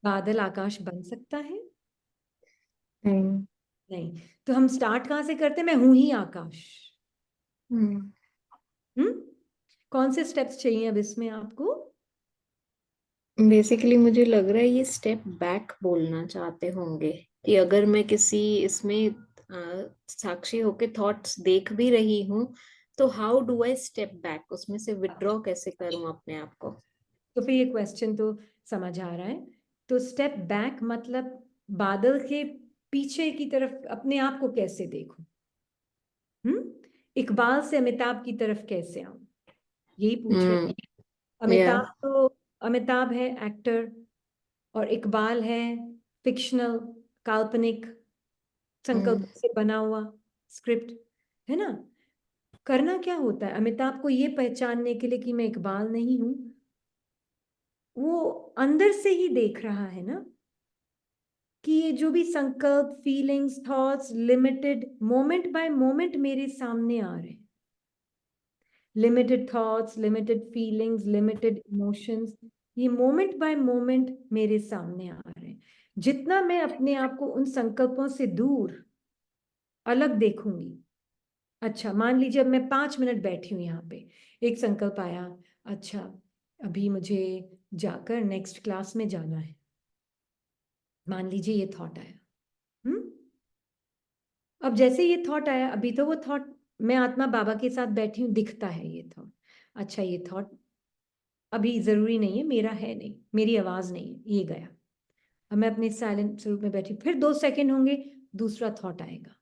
बादल आकाश बन सकता है? हम्म। नहीं। तो हम स्टार्ट कहां से करते हैं, मैं हूं ही आकाश। हम्म। हम्म। कौन से स्टेप्स चाहिए अब इसमें आपको? बेसिकली मुझे लग रहा है ये स्टेप बैक बोलना चाहते होंगे कि अगर मैं किसी इसमें साक्षी होके थॉट्स देख भी रही हूँ, तो how do I step back, उसमें से विड्रॉ कैसे करूं अपने आप को। तो फिर ये क्वेश्चन तो समझ आ रहा है। तो स्टेप बैक मतलब बादल के पीछे की तरफ अपने आप को कैसे देखूं? इकबाल से अमिताभ की तरफ कैसे आऊं, यही पूछ रहे हैं। हम्म। या। अमिताभ तो अमिताभ है एक्टर, और इकबाल है फिक्शनल, काल्पनिक, हम्म। संकल्प से बना हुआ स्क्रिप्ट, है ना। करना क्या होता है अमिताभ को ये पहचानने के लिए कि मैं इकबाल नहीं हूं, वो अंदर से ही देख रहा है ना कि ये जो भी संकल्प, feelings, thoughts limited moment bye moment मेरे सामने आ रहे हैं, limited thoughts, limited feelings, limited emotions, ये मोमेंट बाय मोमेंट मेरे सामने आ रहे हैं। जितना मैं अपने आप को उन संकल्पों से दूर अलग देखूंगी, अच्छा मान लीजिए अब मैं 5 मिनट बैठी हूँ यहाँ पे, एक संकल्प आया, अच्छा अभी मुझे जाकर नेक्स्ट क्लास में जाना है, मान लीजिए ये थॉट आया। हम्म अब जैसे ये थॉट आया, अभी तो वो थॉट, मैं आत्मा बाबा के साथ बैठी हूँ, दिखता है ये थॉट, अच्छा ये थॉट अभी जरूरी नहीं है, मेरा है नहीं, मेरी आवाज नहीं है, ये गया। अब मैं अपने साइलेंट स्वरूप में बैठी, फिर 2 सेकंड होंगे, दूसरा थॉट आएगा,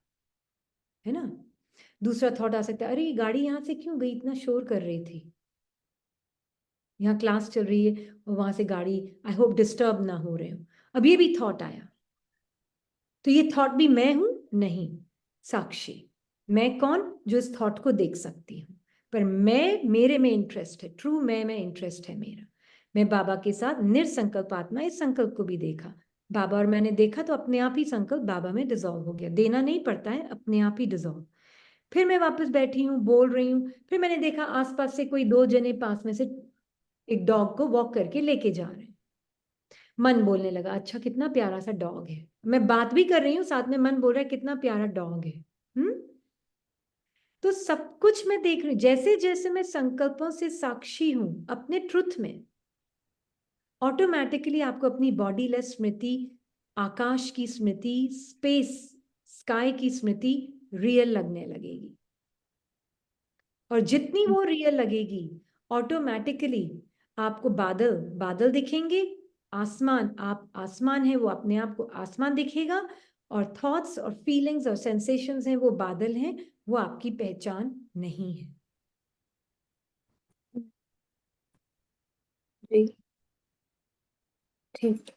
है ना। दूसरा थॉट आ सकता है, अरे ये गाड़ी यहाँ से क्यों गई, इतना शोर कर रही थी, यहाँ क्लास चल रही है और वहां से गाड़ी, आई होप डिस्टर्ब ना हो रहे हो। अब ये भी थॉट आया, तो ये थॉट भी मैं हूं? नहीं, साक्षी। मैं कौन, जो इस थॉट को देख सकती हूँ, पर मैं, मेरे में इंटरेस्ट है, ट्रू मैं में इंटरेस्ट है मेरा। मैं बाबा के साथ निर्संकल्प आत्मा, इस संकल्प को भी देखा, बाबा और मैंने देखा, तो अपने आप ही संकल्प बाबा में डिजॉल्व हो गया, देना नहीं पड़ता है, अपने आप ही डिजॉल्व। फिर मैं वापस बैठी हूँ, बोल रही हूँ, फिर मैंने देखा आसपास से कोई 2 जने पास में से एक डॉग को वॉक करके लेके जा रहे हैं, मन बोलने लगा, अच्छा कितना प्यारा सा डॉग है, मैं बात भी कर रही हूँ साथ में, मन बोल रहा है कितना प्यारा डॉग है। हम्म तो सब कुछ मैं देख रही हूँ, जैसे जैसे मैं संकल्पों से साक्षी हूं अपने ट्रुथ में, ऑटोमेटिकली आपको अपनी बॉडी लेस स्मृति, आकाश की स्मृति, स्पेस, स्काई की स्मृति रियल लगने लगेगी, और जितनी वो रियल लगेगी, ऑटोमेटिकली आपको बादल बादल दिखेंगे, आसमान आप आसमान है, वो अपने आप को आसमान दिखेगा, और थॉट्स और फीलिंग्स और सेंसेशंस हैं वो बादल हैं, वो आपकी पहचान नहीं है। जी। ठीक।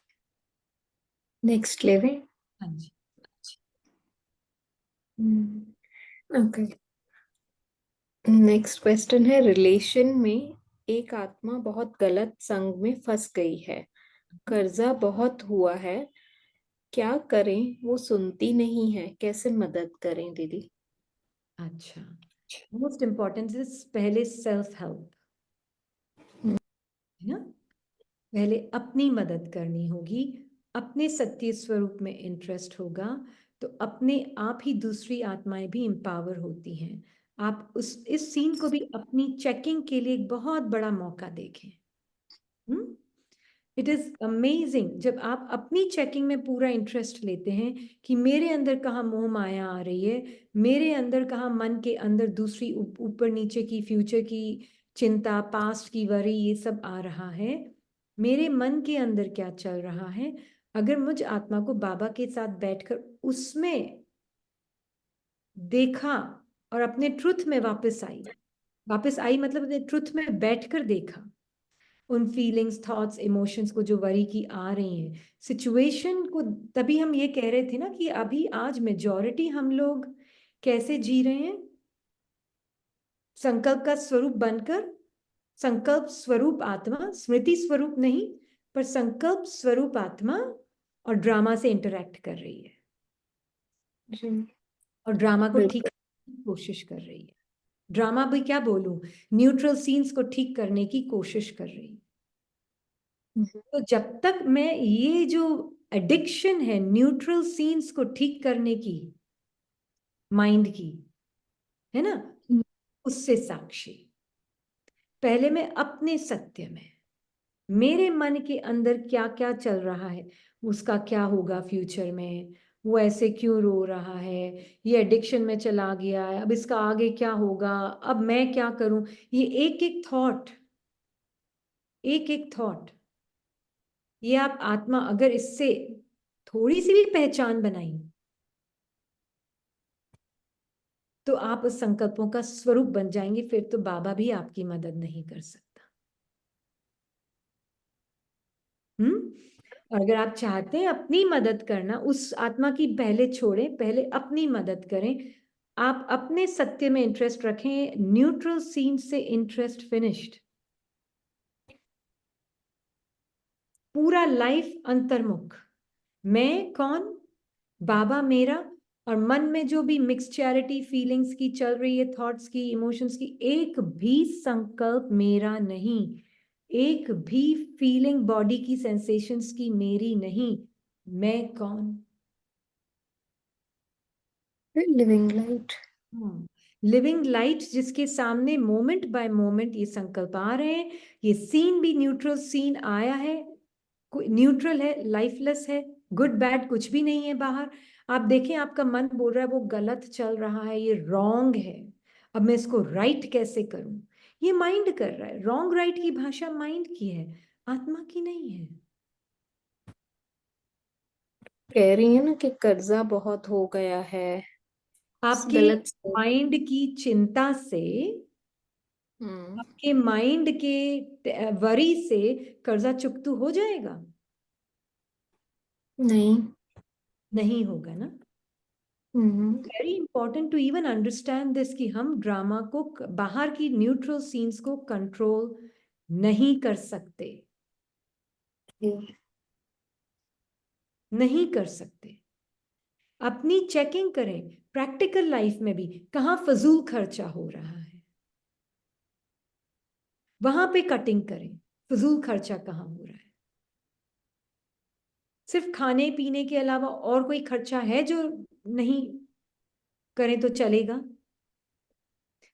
Next level. हाँ जी। ओके। नेक्स्ट क्वेश्चन है, रिलेशन में एक आत्मा बहुत गलत संग में फंस गई है, कर्जा बहुत हुआ है, क्या करें, वो सुनती नहीं है, कैसे मदद करें दीदी। अच्छा, मोस्ट इम्पॉर्टेंट इज पहले सेल्फ हेल्प, है ना। पहले अपनी मदद करनी होगी, अपने सत्य स्वरूप में इंटरेस्ट होगा, तो अपने आप ही दूसरी आत्माएं भी एम्पावर होती हैं। आप उस इस सीन को भी अपनी चेकिंग के लिए एक बहुत बड़ा मौका देखें। इट इज अमेजिंग जब आप अपनी चेकिंग में पूरा इंटरेस्ट लेते हैं कि मेरे अंदर कहाँ मोह माया आ रही है, मेरे अंदर कहाँ मन के अंदर दूसरी ऊपर नीचे की, फ्यूचर की चिंता, पास्ट की वरी, ये सब आ रहा है, मेरे मन के अंदर क्या चल रहा है। अगर मुझ आत्मा को बाबा के साथ बैठकर उसमें देखा और अपने ट्रुथ में वापस आई मतलब अपने ट्रुथ में बैठकर देखा, उन फीलिंग्स, थॉट्स, इमोशंस को जो वरी की आ रही हैं, सिचुएशन को, तभी हम ये कह रहे थे ना कि अभी आज मेजॉरिटी हम लोग कैसे जी रहे हैं, संकल्प का स्वरूप बनकर, संकल्प स्वरूप आत्मा, स्मृति स्वरूप नहीं, पर संकल्प स्वरूप आत्मा, और ड्रामा से इंटरेक्ट कर रही है, जी। और ड्रामा को ठीक बिल्कुल। करने की कोशिश कर रही है। ड्रामा भी क्या बोलूं, न्यूट्रल सीन्स को ठीक करने की कोशिश कर रही है। तो जब तक मैं ये जो एडिक्शन है न्यूट्रल सीन्स को ठीक करने की, माइंड की, है ना, उससे साक्षी, पहले मैं अपने सत्य में, मेरे मन के अंदर क्या क्या चल रहा है, उसका क्या होगा फ्यूचर में, वो ऐसे क्यों रो रहा है, ये एडिक्शन में चला गया है, अब इसका आगे क्या होगा, अब मैं क्या करूं। ये एक एक थॉट, एक एक थॉट, ये आप आत्मा अगर इससे थोड़ी सी भी पहचान बनाई, तो आप उस संकल्पों का स्वरूप बन जाएंगे। फिर तो बाबा भी आपकी मदद नहीं कर सकता। और अगर आप चाहते हैं अपनी मदद करना, उस आत्मा की पहले छोड़ें, पहले अपनी मदद करें। आप अपने सत्य में इंटरेस्ट रखें, न्यूट्रल सीन से इंटरेस्ट फिनिश्ड, पूरा लाइफ अंतर्मुख। मैं कौन, बाबा मेरा, और मन में जो भी मिक्सचैरिटी फीलिंग्स की चल रही है, थॉट्स की, इमोशंस की, एक भी संकल्प मेरा नहीं, एक भी फीलिंग बॉडी की सेंसेशंस की मेरी नहीं। मैं कौन? Living light. लिविंग लाइट, जिसके सामने मोमेंट बाय मोमेंट ये संकल्प आ रहे हैं। ये सीन भी न्यूट्रल सीन आया है, न्यूट्रल है, लाइफलेस है, गुड बैड कुछ भी नहीं है बाहर। आप देखें, आपका मन बोल रहा है वो गलत चल रहा है, ये रॉन्ग है, अब मैं इसको राइट कैसे करूं। ये माइंड कर रहा है, रॉन्ग राइट की भाषा माइंड की है, आत्मा की नहीं है। कह रही है ना कि कर्जा बहुत हो गया है आपके गलत से। माइंड की चिंता से, हम्म। आपके माइंड के वरी से कर्जा चुकतू हो जाएगा? नहीं। नहीं होगा ना। हम्म। Very important to even understand this, कि हम ड्रामा को, बाहर की न्यूट्रल सीन्स को कंट्रोल नहीं कर सकते, नहीं कर सकते। अपनी चेकिंग करें, प्रैक्टिकल लाइफ में भी कहाँ फजूल खर्चा हो रहा है, वहां पे कटिंग करें। फजूल खर्चा कहाँ हो रहा है? सिर्फ खाने पीने के अलावा और कोई खर्चा है जो नहीं करें तो चलेगा?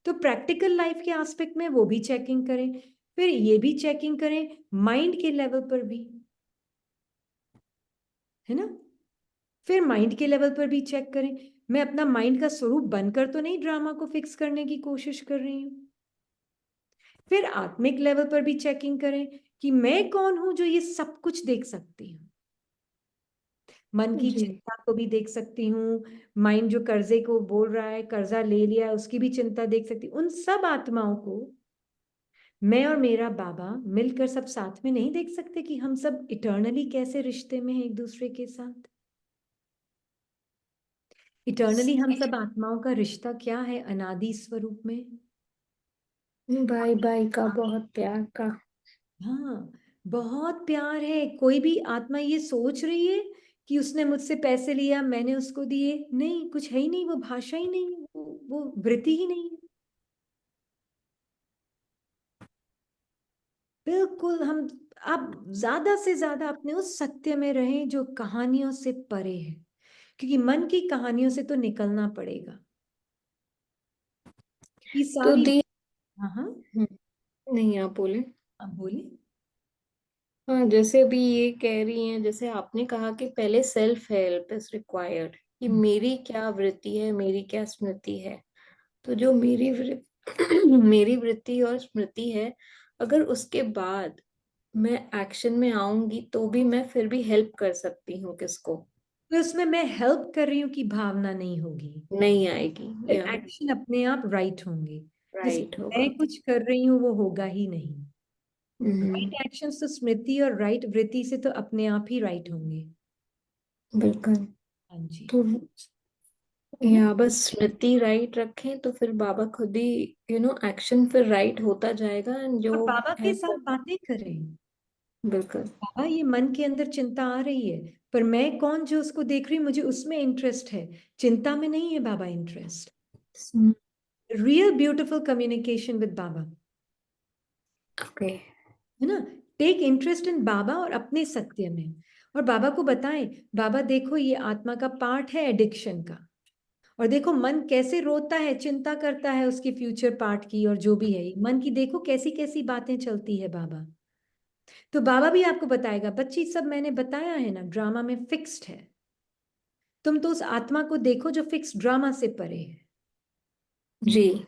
तो प्रैक्टिकल लाइफ के एस्पेक्ट में वो भी चेकिंग करें, फिर ये भी चेकिंग करें माइंड के लेवल पर भी, है ना। फिर माइंड के लेवल पर भी चेक करें, मैं अपना माइंड का स्वरूप बनकर तो नहीं ड्रामा को फिक्स करने की कोशिश कर रही हूं। फिर आत्मिक लेवल पर भी चेकिंग करें कि मैं कौन हूं जो ये सब कुछ देख सकती हूँ। मन की जी। चिंता को भी देख सकती हूँ, माइंड जो कर्जे को बोल रहा है, कर्जा ले लिया है, उसकी भी चिंता देख सकती हूँ। उन सब आत्माओं को मैं और मेरा बाबा मिलकर सब साथ में नहीं देख सकते कि हम सब इटर्नली कैसे रिश्ते में हैं एक दूसरे के साथ। इटर्नली हम सब आत्माओं का रिश्ता क्या है अनादि स्वरूप में। बाय बाय का, बहुत प्यार का। हाँ, बहुत प्यार है। कोई भी आत्मा ये सोच रही है कि उसने मुझसे पैसे लिया, मैंने उसको दिए, नहीं, कुछ है ही नहीं, वो भाषा ही नहीं है, वो वृत्ति ही नहीं है। बिल्कुल हम, आप ज्यादा से ज्यादा अपने उस सत्य में रहें जो कहानियों से परे है, क्योंकि मन की कहानियों से तो निकलना पड़ेगा। ये तो सारी, दी। हाँ हाँ, नहीं, आप बोले। आप बोलिए। हाँ, जैसे अभी ये कह रही हैं, जैसे आपने कहा कि पहले सेल्फ हेल्प इज रिक्वायर्ड, कि मेरी क्या वृत्ति है, मेरी क्या स्मृति है। तो जो मेरी मेरी वृत्ति और स्मृति है, अगर उसके बाद मैं एक्शन में आऊंगी तो भी मैं फिर भी हेल्प कर सकती हूँ किसको। तो उसमें मैं हेल्प कर रही हूँ की भावना नहीं होगी, नहीं आएगी, फिर या एक्शन अपने आप राइट होंगे। जैसे राइट मैं होगा। कुछ कर रही हूँ वो होगा ही नहीं। हम्म। राइट एक्शन तो स्मृति और राइट वृत्ति से तो अपने आप ही राइट होंगे। बिल्कुल। हाँ जी, तो है ना। या बस स्मृति राइट रखें तो फिर बाबा खुद ही एक्शन फिर राइट होता जाएगा, and जो और बाबा के है साथ बातें करें, बिल्कुल। बाबा ये मन के अंदर चिंता आ रही है, पर मैं कौन जो उसको देख रही हूँ, मुझे उसमें इंटरेस्ट है, चिंता में नहीं है बाबा interest. Real beautiful communication with बाबा, ओके। है ना। टेक इंटरेस्ट इन बाबा और अपने सत्य में, और बाबा को बताएं, बाबा देखो ये आत्मा का पार्ट है एडिक्शन का, और देखो मन कैसे रोता है, चिंता करता है उसके फ्यूचर पार्ट की, और जो भी है मन की देखो कैसी कैसी बातें चलती है बाबा। तो बाबा भी आपको बताएगा, बच्ची सब मैंने बताया है ना, ड्रामा में फिक्स्ड है, तुम तो उस आत्मा को देखो जो फिक्स ड्रामा से परे है। जी।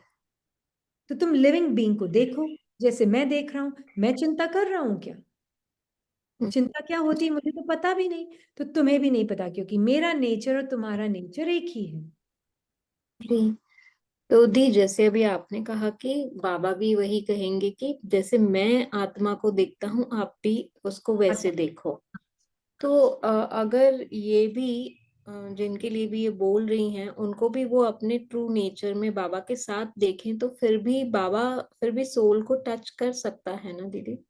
तो तुम लिविंग बीइंग को देखो, जैसे मैं देख रहा हूं। मैं चिंता कर रहा हूं क्या? चिंता क्या होती है मुझे तो पता भी नहीं, तो तुम्हें भी नहीं पता, क्योंकि मेरा नेचर और तुम्हारा नेचर एक ही है। जी। तो दी, जैसे अभी आपने कहा कि बाबा भी वही कहेंगे कि जैसे मैं आत्मा को देखता हूँ आप भी उसको वैसे अच्छा। देखो। तो अगर ये भी जिनके लिए भी ये बोल रही हैं उनको भी वो अपने ट्रू नेचर में बाबा के साथ देखें, तो फिर भी बाबा फिर भी सोल को टच कर सकता है ना दीदी?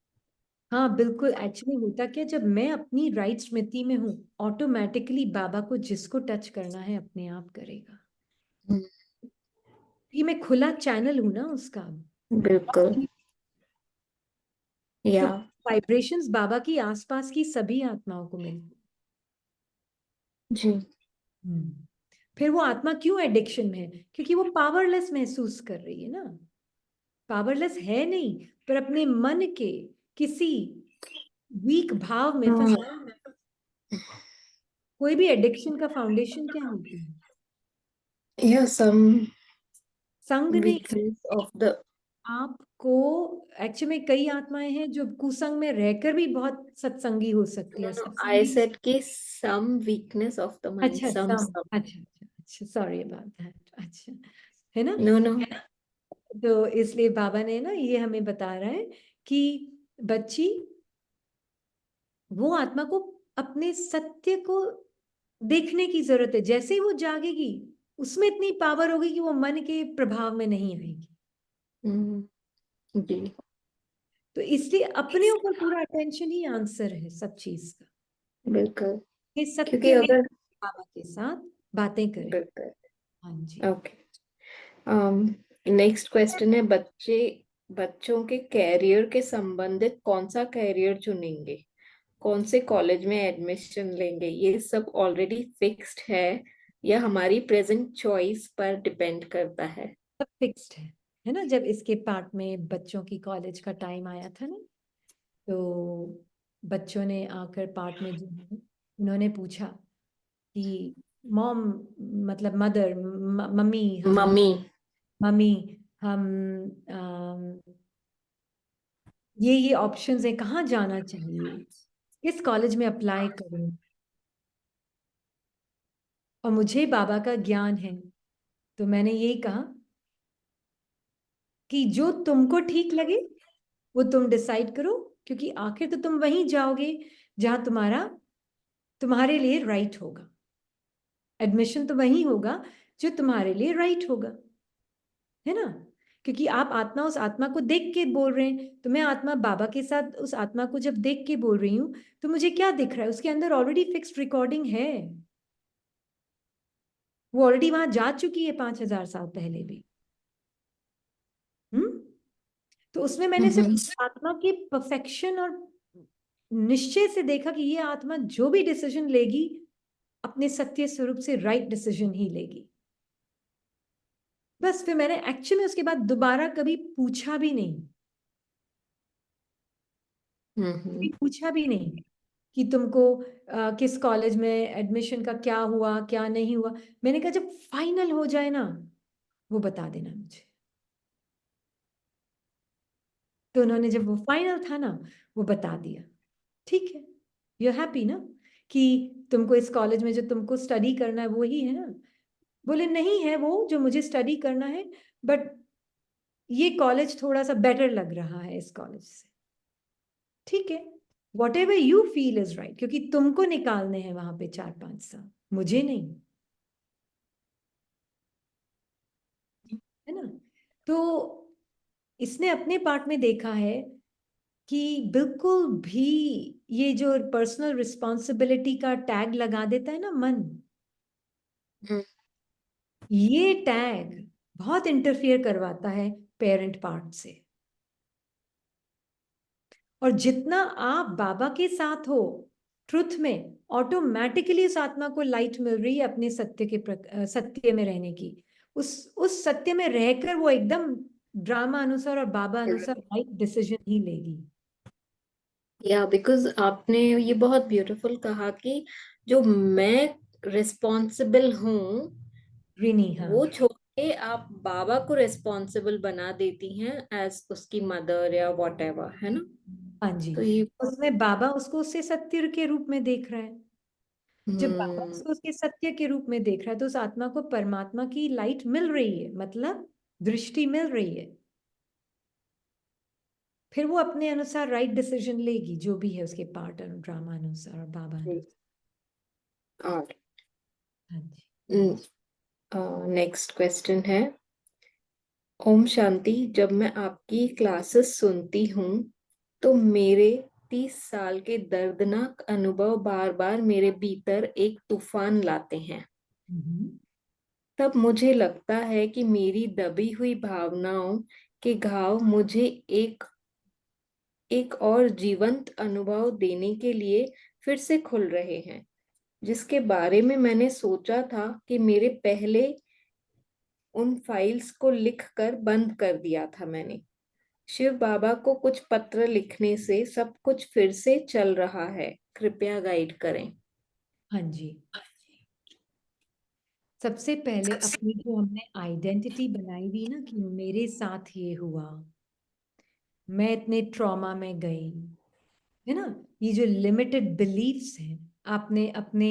हाँ बिल्कुल, एक्चुअली होता क्या, जब मैं अपनी राइट स्मृति में हूँ, ऑटोमेटिकली बाबा को जिसको टच करना है अपने आप करेगा। हम्म, ये मैं खुला चैनल हूं ना उसका। बिल्कुल। तो या। वाइब्रेशंस बाबा की आसपास की सभी आत्माओं को मिलती। जी। हम्म। फिर वो आत्मा क्यों एडिक्शन में है? क्योंकि वो पावरलेस महसूस कर रही है ना। पावरलेस है नहीं, पर अपने मन के किसी वीक भाव में फंस। कोई भी एडिक्शन का फाउंडेशन क्या होती है? या सम संग नहीं। Weakness of the. आपको एक्चुअली में कई आत्माएं हैं जो कुसंग में रहकर भी बहुत सत्संगी हो सकती है, नो और नो, आई सत्संगी। सेड कि सम वीकनेस ऑफ द माइंड, अच्छा सम सम, सम। अच्छा अच्छा अच्छा, सॉरी अबाउट दैट। अच्छा, है ना। No no. तो इसलिए बाबा ने ना ये हमें बता रहा है कि बच्ची, वो आत्मा को अपने सत्य को देखने की जरूरत है। जैसे ही वो जागेगी, उसमें इतनी पावर होगी कि वो मन के प्रभाव में नहीं आएगी। जी। तो इसलिए अपने ऊपर पूरा अटेंशन ही आंसर है सब चीज का। बिल्कुल। ये क्योंकि सत्य में अगर। बाबा के साथ बातें करें। बिल्कुल। हाँ जी। ओके। नेक्स्ट क्वेश्चन है, बच्चों के कैरियर के संबंधित कौन सा कैरियर चुनेंगे, कौन से कॉलेज में एडमिशन लेंगे, ये सब ऑलरेडी फिक्स्ड है या हमारी प्रेजेंट चॉइस पर डिपेंड करता है? सब फिक्स्ड है ना। जब इसके पार्ट में बच्चों की कॉलेज का टाइम आया था ना, तो बच्चों ने आकर पार्ट में जो है, उन्होंने पूछा कि मॉम, मतलब मदर, मम्मी, हम मम्मी। मम्मी हम ये ऑप्शंस है, कहाँ जाना चाहिए, किस कॉलेज में अप्लाई करूं। और मुझे बाबा का ज्ञान है, तो मैंने यही कहा कि जो तुमको ठीक लगे वो तुम डिसाइड करो, क्योंकि आखिर तो तुम वहीं जाओगे जहां तुम्हारे लिए राइट होगा। एडमिशन तो वहीं होगा जो तुम्हारे लिए राइट होगा, है ना। क्योंकि आप आत्मा, उस आत्मा को देख के बोल रहे हैं, तो मैं आत्मा बाबा के साथ उस आत्मा को जब देख के बोल रही हूँ, तो मुझे क्या दिख रहा है? उसके अंदर ऑलरेडी फिक्स्ड रिकॉर्डिंग है। वो ऑलरेडी वहां जा चुकी है 5,000 साल पहले भी। हम्म। तो उसमें मैंने हम्म। सिर्फ आत्मा की परफेक्शन और निश्चय से देखा कि ये आत्मा जो भी डिसीजन लेगी, अपने सत्य स्वरूप से राइट डिसीजन ही लेगी। बस फिर मैंने एक्चुअली उसके बाद दोबारा कभी पूछा भी नहीं। कभी हम्म। पूछा भी नहीं कि तुमको किस कॉलेज में एडमिशन का क्या हुआ क्या नहीं हुआ। मैंने कहा जब फाइनल हो जाए ना, वो बता देना मुझे। तो उन्होंने, जब वो फाइनल था ना, वो बता दिया। ठीक है, यू हैप्पी ना कि तुमको इस कॉलेज में जो तुमको स्टडी करना है वही है ना? बोले नहीं है वो जो मुझे स्टडी करना है, बट ये कॉलेज थोड़ा सा बेटर लग रहा है इस कॉलेज से। ठीक है, what ever you feel is right, क्योंकि तुमको निकालने हैं वहां पे 4-5 साल, मुझे नहीं, है ना। तो इसने अपने पार्ट में देखा है कि बिल्कुल भी ये जो पर्सनल रिस्पॉन्सिबिलिटी का टैग लगा देता है ना मन, हम्म। ये टैग बहुत इंटरफियर करवाता है पेरेंट पार्ट से। और जितना आप बाबा के साथ हो ट्रुथ में, ऑटोमेटिकली उस आत्मा को लाइट मिल रही है अपने सत्य के सत्य में रहने की। उस सत्य में रहकर वो एकदम ड्रामा अनुसार और बाबा अनुसार राइट डिसीजन ही लेगी। या बिकॉज आपने ये बहुत ब्यूटीफुल कहा कि जो मैं रिस्पॉन्सिबल हूँ रिनी, हाँ। वो छोड़ के आप बाबा को रिस्पॉन्सिबल बना देती हैं एज उसकी मदर या वॉट एवर, है ना? हाँ जी। तो ये उसमें बाबा उसको उससे सत्य के रूप में देख रहा है। जब बाबा हम्म। उसको उसके सत्य के रूप में देख रहा है तो उस आत्मा को परमात्मा की लाइट मिल रही है, मतलब दृष्टि मिल रही है। फिर वो अपने अनुसार राइट डिसीजन लेगी, जो भी है उसके पार्ट और ड्रामा अनुसार और बाबा अनुसार। और हाँ जी। नेक्स्ट क्वेश्चन है। ओम शांति। जब मैं आपकी क्लासेस सुनती हूँ तो मेरे 30 साल के दर्दनाक अनुभव बार बार मेरे भीतर एक तूफान लाते हैं। हम्म। तब मुझे लगता है कि मेरी दबी हुई भावनाओं के घाव मुझे एक एक और जीवंत अनुभव देने के लिए फिर से खुल रहे हैं, जिसके बारे में मैंने सोचा था कि मेरे पहले उन फाइल्स को लिखकर बंद कर दिया था मैंने। शिव बाबा को कुछ पत्र लिखने से सब कुछ फिर से चल रहा है, कृपया गाइड करें। हाँ जी। सबसे पहले अपनी जो हमने आइडेंटिटी बनाई हुई ना कि मेरे साथ ये हुआ, मैं इतने ट्रॉमा में गई, है ना, ये जो लिमिटेड बिलीफ्स हैं, आपने अपने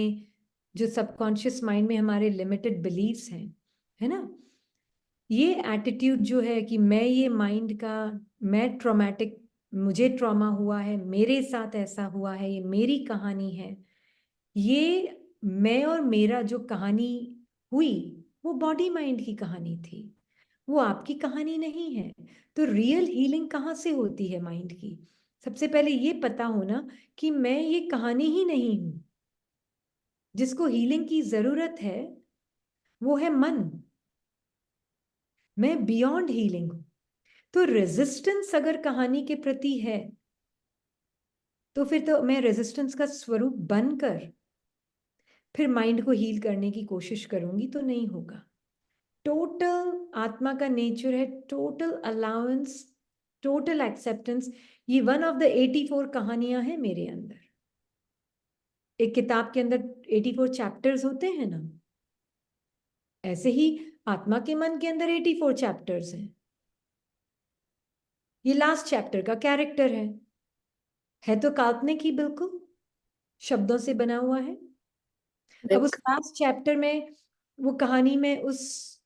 जो सबकॉन्शियस माइंड में हमारे लिमिटेड बिलीफ्स हैं, है ना, ये एटीट्यूड जो है कि मैं ये माइंड का, मैं ट्रॉमेटिक, मुझे ट्रॉमा हुआ है, मेरे साथ ऐसा हुआ है, ये मेरी कहानी है, ये मैं और मेरा जो कहानी हुई वो बॉडी माइंड की कहानी थी, वो आपकी कहानी नहीं है। तो रियल हीलिंग कहाँ से होती है माइंड की? सबसे पहले ये पता होना कि मैं ये कहानी ही नहीं हूं। जिसको हीलिंग की जरूरत है वो है मन। मैं बियॉन्ड हीलिंग हूं। तो रेजिस्टेंस अगर कहानी के प्रति है तो फिर तो मैं रेजिस्टेंस का स्वरूप बनकर फिर माइंड को हील करने की कोशिश करूंगी तो नहीं होगा। टोटल आत्मा का नेचर है टोटल अलाउंस, टोटल एक्सेप्टेंस। ये वन ऑफ द 84 कहानियां हैं मेरे अंदर। एक किताब के अंदर 84 चैप्टर्स होते हैं ना, ऐसे ही आत्मा के मन के अंदर 84 चैप्टर्स हैं। ये लास्ट चैप्टर का कैरेक्टर है तो काल्पनिक ही बिल्कुल, शब्दों से बना हुआ है। अब उस लास्ट चैप्टर में, वो कहानी में, उस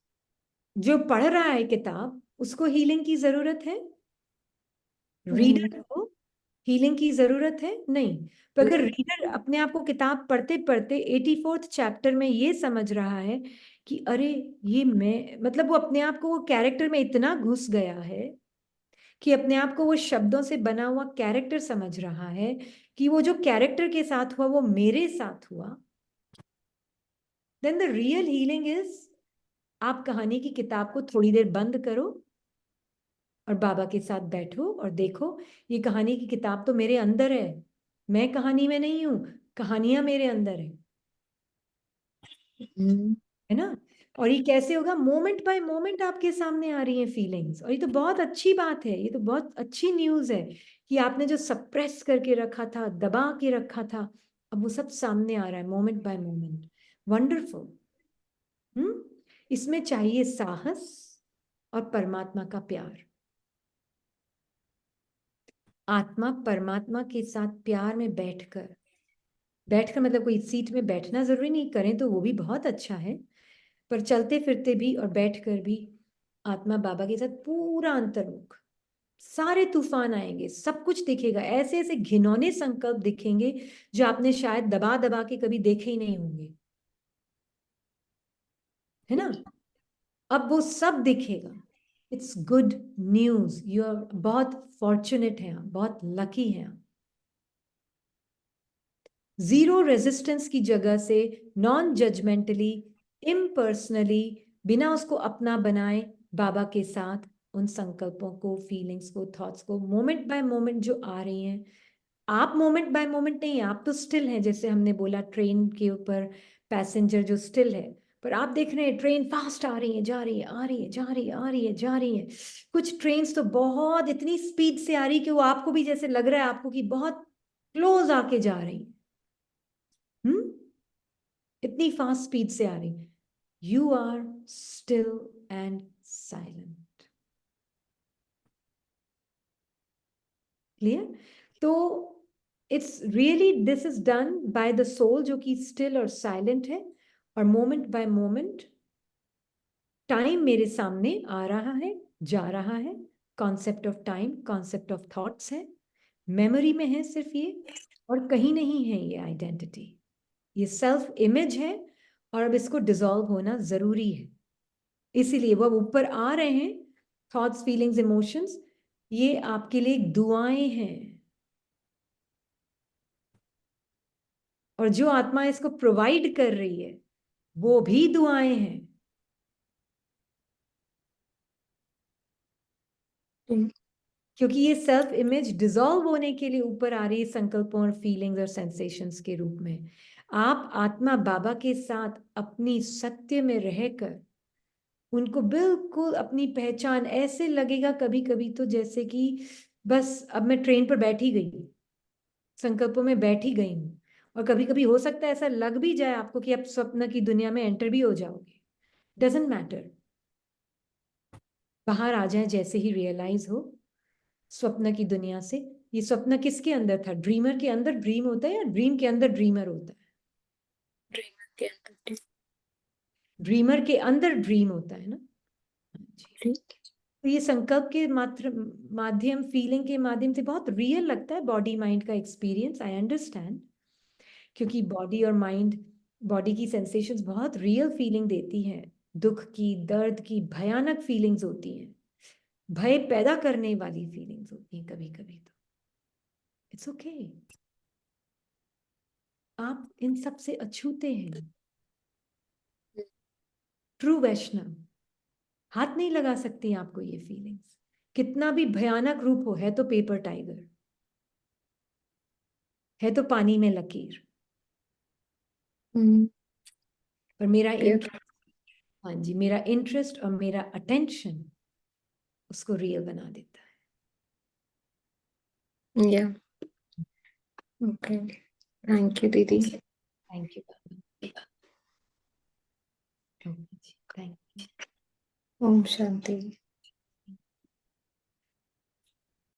जो पढ़ रहा है किताब उसको हीलिंग की जरूरत है? रीडर को हीलिंग की जरूरत है? नहीं। पर अगर रीडर अपने आप को किताब पढ़ते पढ़ते 84th चैप्टर में ये समझ रहा है कि अरे ये मैं, मतलब वो अपने आप को वो कैरेक्टर में इतना घुस गया है कि अपने आप को वो शब्दों से बना हुआ कैरेक्टर समझ रहा है कि वो जो कैरेक्टर के साथ हुआ वो मेरे साथ हुआ, then the real healing is, आप कहानी की किताब को थोड़ी देर बंद करो और बाबा के साथ बैठो और देखो ये कहानी की किताब तो मेरे अंदर है, मैं कहानी में नहीं हूं, कहानियां मेरे अंदर है ना। और ये कैसे होगा? मोमेंट बाय मोमेंट आपके सामने आ रही हैं फीलिंग्स, और ये तो बहुत अच्छी बात है, ये तो बहुत अच्छी न्यूज है कि आपने जो सप्रेस करके रखा था, दबा के रखा था, अब वो सब सामने आ रहा है मोमेंट बाय मोमेंट। वंडरफुल। हम्म। इसमें चाहिए साहस और परमात्मा का प्यार। आत्मा परमात्मा के साथ प्यार में बैठकर, बैठकर मतलब कोई सीट में बैठना जरूरी नहीं, करें तो वो भी बहुत अच्छा है, पर चलते फिरते भी और बैठकर भी आत्मा बाबा के साथ पूरा अंतर्मुख, सारे तूफान आएंगे, सब कुछ दिखेगा, ऐसे ऐसे घिनौने संकल्प दिखेंगे जो आपने शायद दबा दबा के कभी देखे ही नहीं होंगे, है ना। अब वो सब दिखेगा। It's good news, you are बहुत फॉर्चुनेट हैं आप, बहुत लकी हैं आप। जीरो रेजिस्टेंस की जगह से नॉन जजमेंटली, इम्पर्सनली, बिना उसको अपना बनाए, बाबा के साथ उन संकल्पों को, फीलिंग्स को, थॉट्स को मोमेंट बाय मोमेंट जो आ रही हैं, आप मोमेंट बाय मोमेंट नहीं, आप तो स्टिल हैं, जैसे हमने बोला ट्रेन के ऊपर पैसेंजर जो स्टिल है, पर आप देख रहे हैं ट्रेन फास्ट आ रही है, जा रही है, आ रही है, जा रही है, आ रही है, जा रही है। कुछ ट्रेन्स तो बहुत इतनी स्पीड से आ रही कि वो आपको भी जैसे लग रहा है आपको कि बहुत क्लोज आके जा रही हैं, इतनी फास्ट स्पीड से आ रही हैं। You are still and silent. Clear? तो it's really this is done by the soul, जो कि स्टिल और साइलेंट है, और मोमेंट बाय मोमेंट टाइम मेरे सामने आ रहा है, जा रहा है। Concept of time, concept of thoughts है, मेमोरी में है सिर्फ ये, और कहीं नहीं है ये आइडेंटिटी। ये सेल्फ इमेज है, और अब इसको डिसॉल्व होना जरूरी है। इसीलिए वो अब ऊपर आ रहे हैं, थॉट्स, फीलिंग्स, इमोशंस, ये आपके लिए दुआएं हैं। और जो आत्मा इसको प्रोवाइड कर रही है वो भी दुआएं हैं। क्योंकि ये सेल्फ इमेज डिसॉल्व होने के लिए ऊपर आ रही है संकल्पों और फीलिंग्स और सेंसेशंस के रूप में। आप आत्मा बाबा के साथ अपनी सत्य में रहकर उनको बिल्कुल अपनी पहचान, ऐसे लगेगा कभी कभी तो जैसे कि बस अब मैं ट्रेन पर बैठी गई हूँ, संकल्पों में बैठी गई हूँ। और कभी कभी हो सकता है ऐसा लग भी जाए आपको कि आप स्वप्न की दुनिया में एंटर भी हो जाओगे। डजेंट मैटर, बाहर आ जाए जैसे ही रियलाइज हो स्वप्न की दुनिया से। ये स्वप्न किसके अंदर था? ड्रीमर के अंदर ड्रीम होता है, या ड्रीम के अंदर ड्रीमर होता है? ड्रीमर के अंदर। ड्रीमर के अंदर ड्रीम होता है ना। हाँ जी। ठीक। तो ये संकल्प के मात्र माध्यम, फीलिंग के माध्यम से बहुत रियल लगता है बॉडी माइंड का एक्सपीरियंस, आई अंडरस्टैंड। क्योंकि बॉडी और माइंड, बॉडी की सेंसेशंस बहुत रियल फीलिंग देती हैं, दुख की, दर्द की, भयानक फीलिंग्स होती हैं, भय पैदा करने वाली फीलिंग्स होती हैं कभी कभी। तो इट्स ओके, आप इन सब से अछूते हैं। ट्रू वैष्णव हाथ नहीं लगा सकती आपको ये फीलिंग्स, कितना भी भयानक रूप हो। है तो पेपर टाइगर, है तो पानी में लकीर, हम्म। पर मेरा Beautiful. इंटरेस्ट, हाँ जी, मेरा इंटरेस्ट और मेरा अटेंशन उसको रियल बना देता Yeah. Okay. Thank you, दीदी। है। Thank you. ओके जी, थैंक यू। ओम शांति।